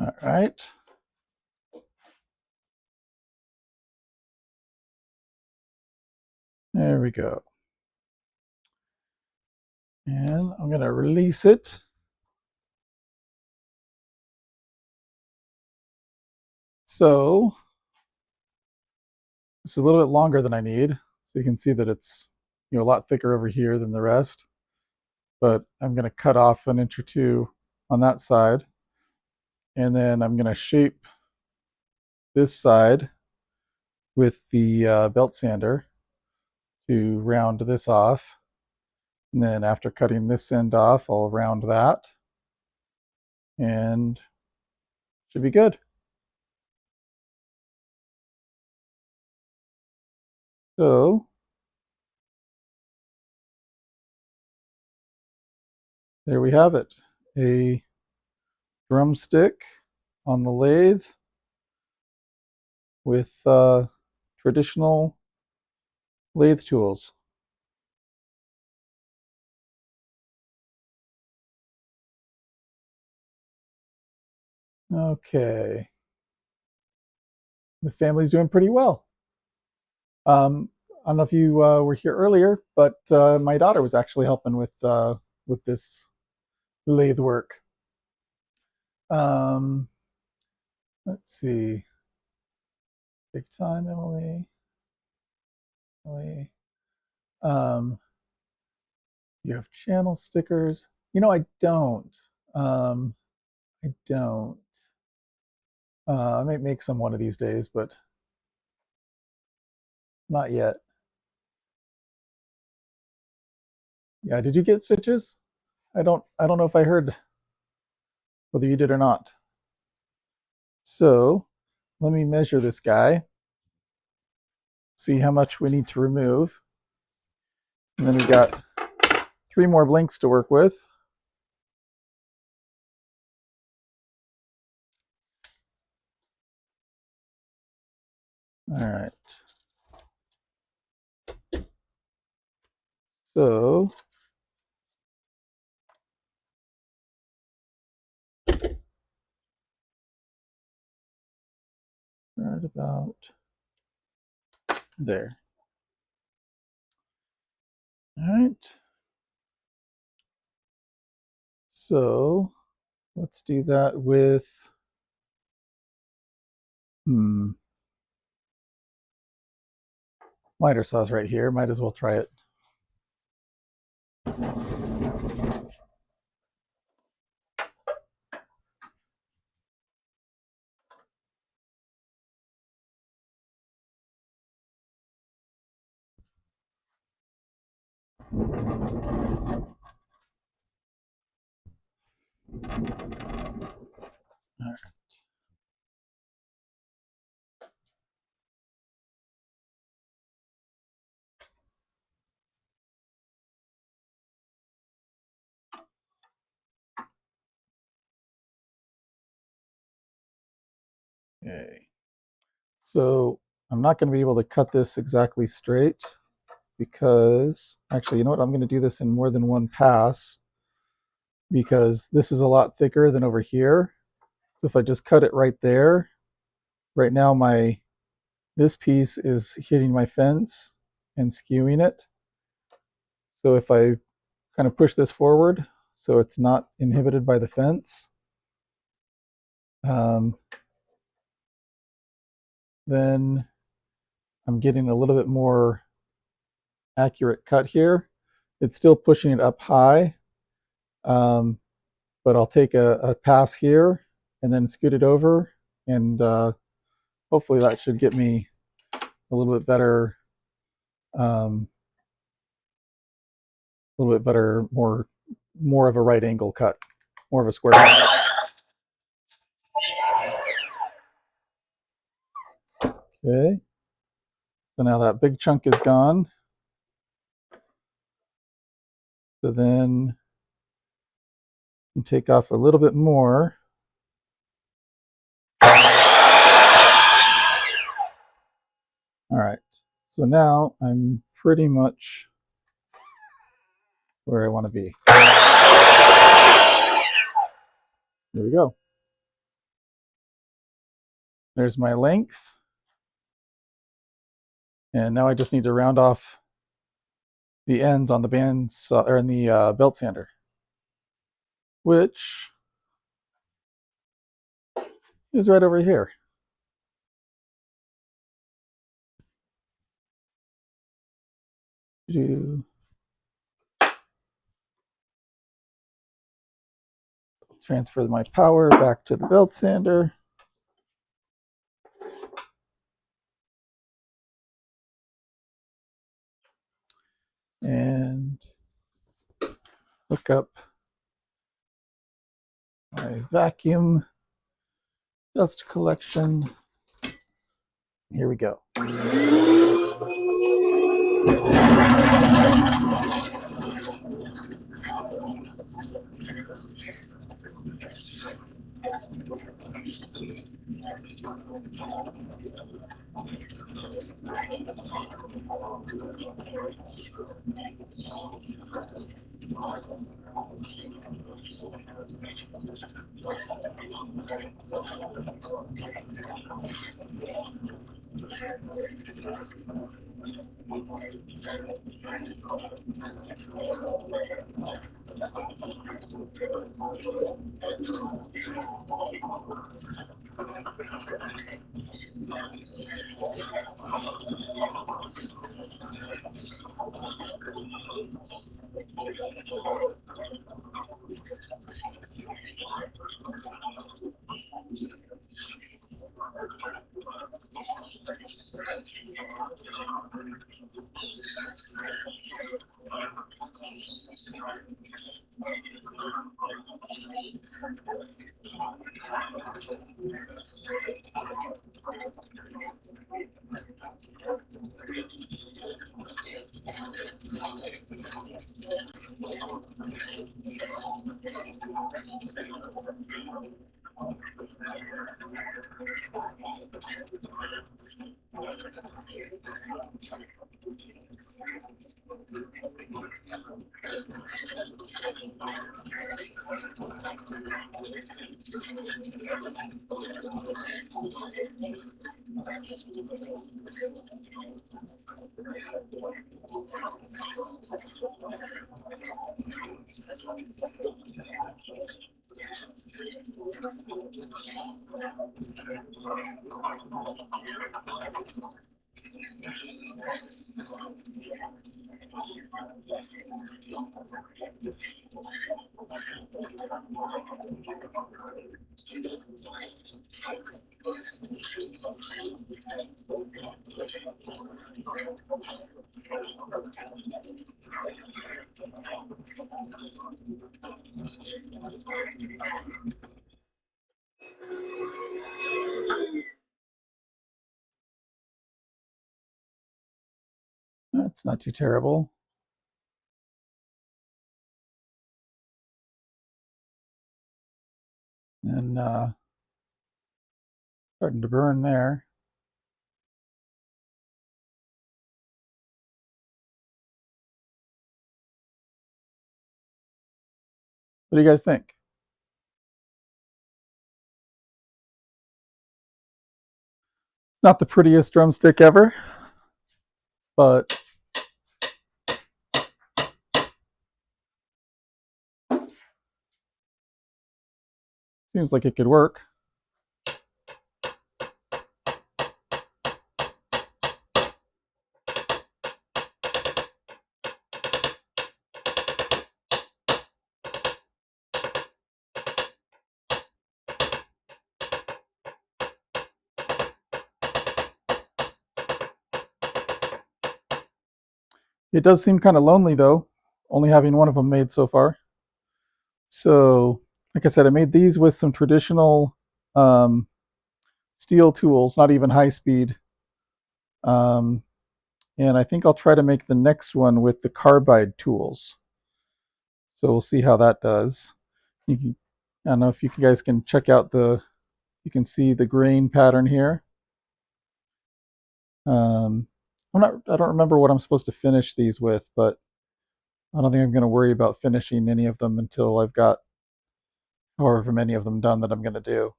All right. There we go. And I'm going to release it. So this is a little bit longer than I need. So you can see that it's a lot thicker over here than the rest. But I'm going to cut off an inch or two on that side. And then I'm going to shape this side with the belt sander to round this off. And then after cutting this end off, I'll round that. And should be good. So there we have it. A drumstick on the lathe with traditional lathe tools. Okay. The family's doing pretty well. I don't know if you were here earlier, but my daughter was actually helping with this lathe work. Let's see. Take time, Emily. Emily. You have channel stickers. I don't. I don't. I might make some one of these days, but not yet. Yeah, did you get stitches? I don't know if I heard whether you did or not. So let me measure this guy. See how much we need to remove. And then we've got 3 more blinks to work with. All right. So right about there. All right. So let's do that with miter saws right here. Might as well try it. All right. Okay. So I'm not going to be able to cut this exactly straight because actually, you know what? I'm going to do this in more than one pass because this is a lot thicker than over here. So if I just cut it right there, right now this piece is hitting my fence and skewing it. So if I kind of push this forward so it's not inhibited by the fence, Then I'm getting a little bit more accurate cut here. It's still pushing it up high, but I'll take a pass here and then scoot it over, and hopefully that should get me a little bit better, more of a right angle cut, more of a square cut. Okay, so now that big chunk is gone. So then you take off a little bit more. All right, so now I'm pretty much where I want to be. There we go. There's my length. And now I just need to round off the ends on the bands or in the belt sander, which is right over here. Transfer my power back to the belt sander. And hook up my vacuum dust collection. Here we go. That's not too terrible. And starting to burn there. What do you guys think? Not the prettiest drumstick ever, but seems like it could work. It does seem kind of lonely though, only having one of them made so far. So, like I said, I made these with some traditional steel tools, not even high speed. Um, and I think I'll try to make the next one with the carbide tools. So we'll see how that does. I don't know if you guys can check out you can see the grain pattern here. I don't remember what I'm supposed to finish these with, but I don't think I'm going to worry about finishing any of them until I've got however many of them done that I'm going to do.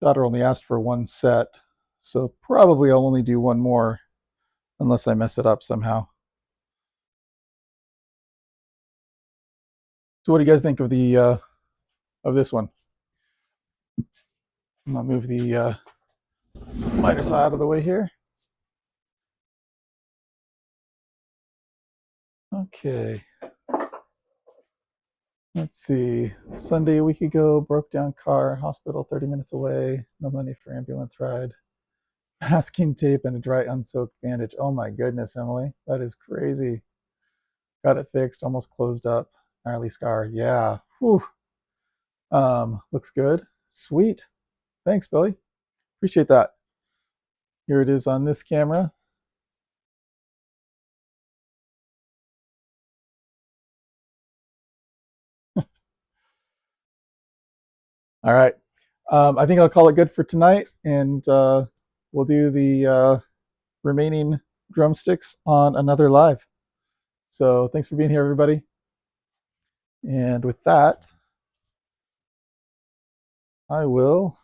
Daughter only asked for one set, so probably I'll only do one more unless I mess it up somehow. So what do you guys think of the of this one? I'm gonna move the miter saw out of the way here. Okay. Let's see. Sunday a week ago, broke down car, hospital 30 minutes away, no money for ambulance ride. Masking tape and a dry unsoaked bandage. Oh my goodness, Emily, that is crazy. Got it fixed, almost closed up. Gnarly scar. Yeah. Whew. Looks good. Sweet. Thanks, Billy. Appreciate that. Here it is on this camera. All right. I think I'll call it good for tonight, and we'll do the remaining drumsticks on another live. So thanks for being here, everybody. And with that, I will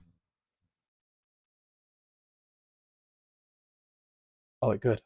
call it good.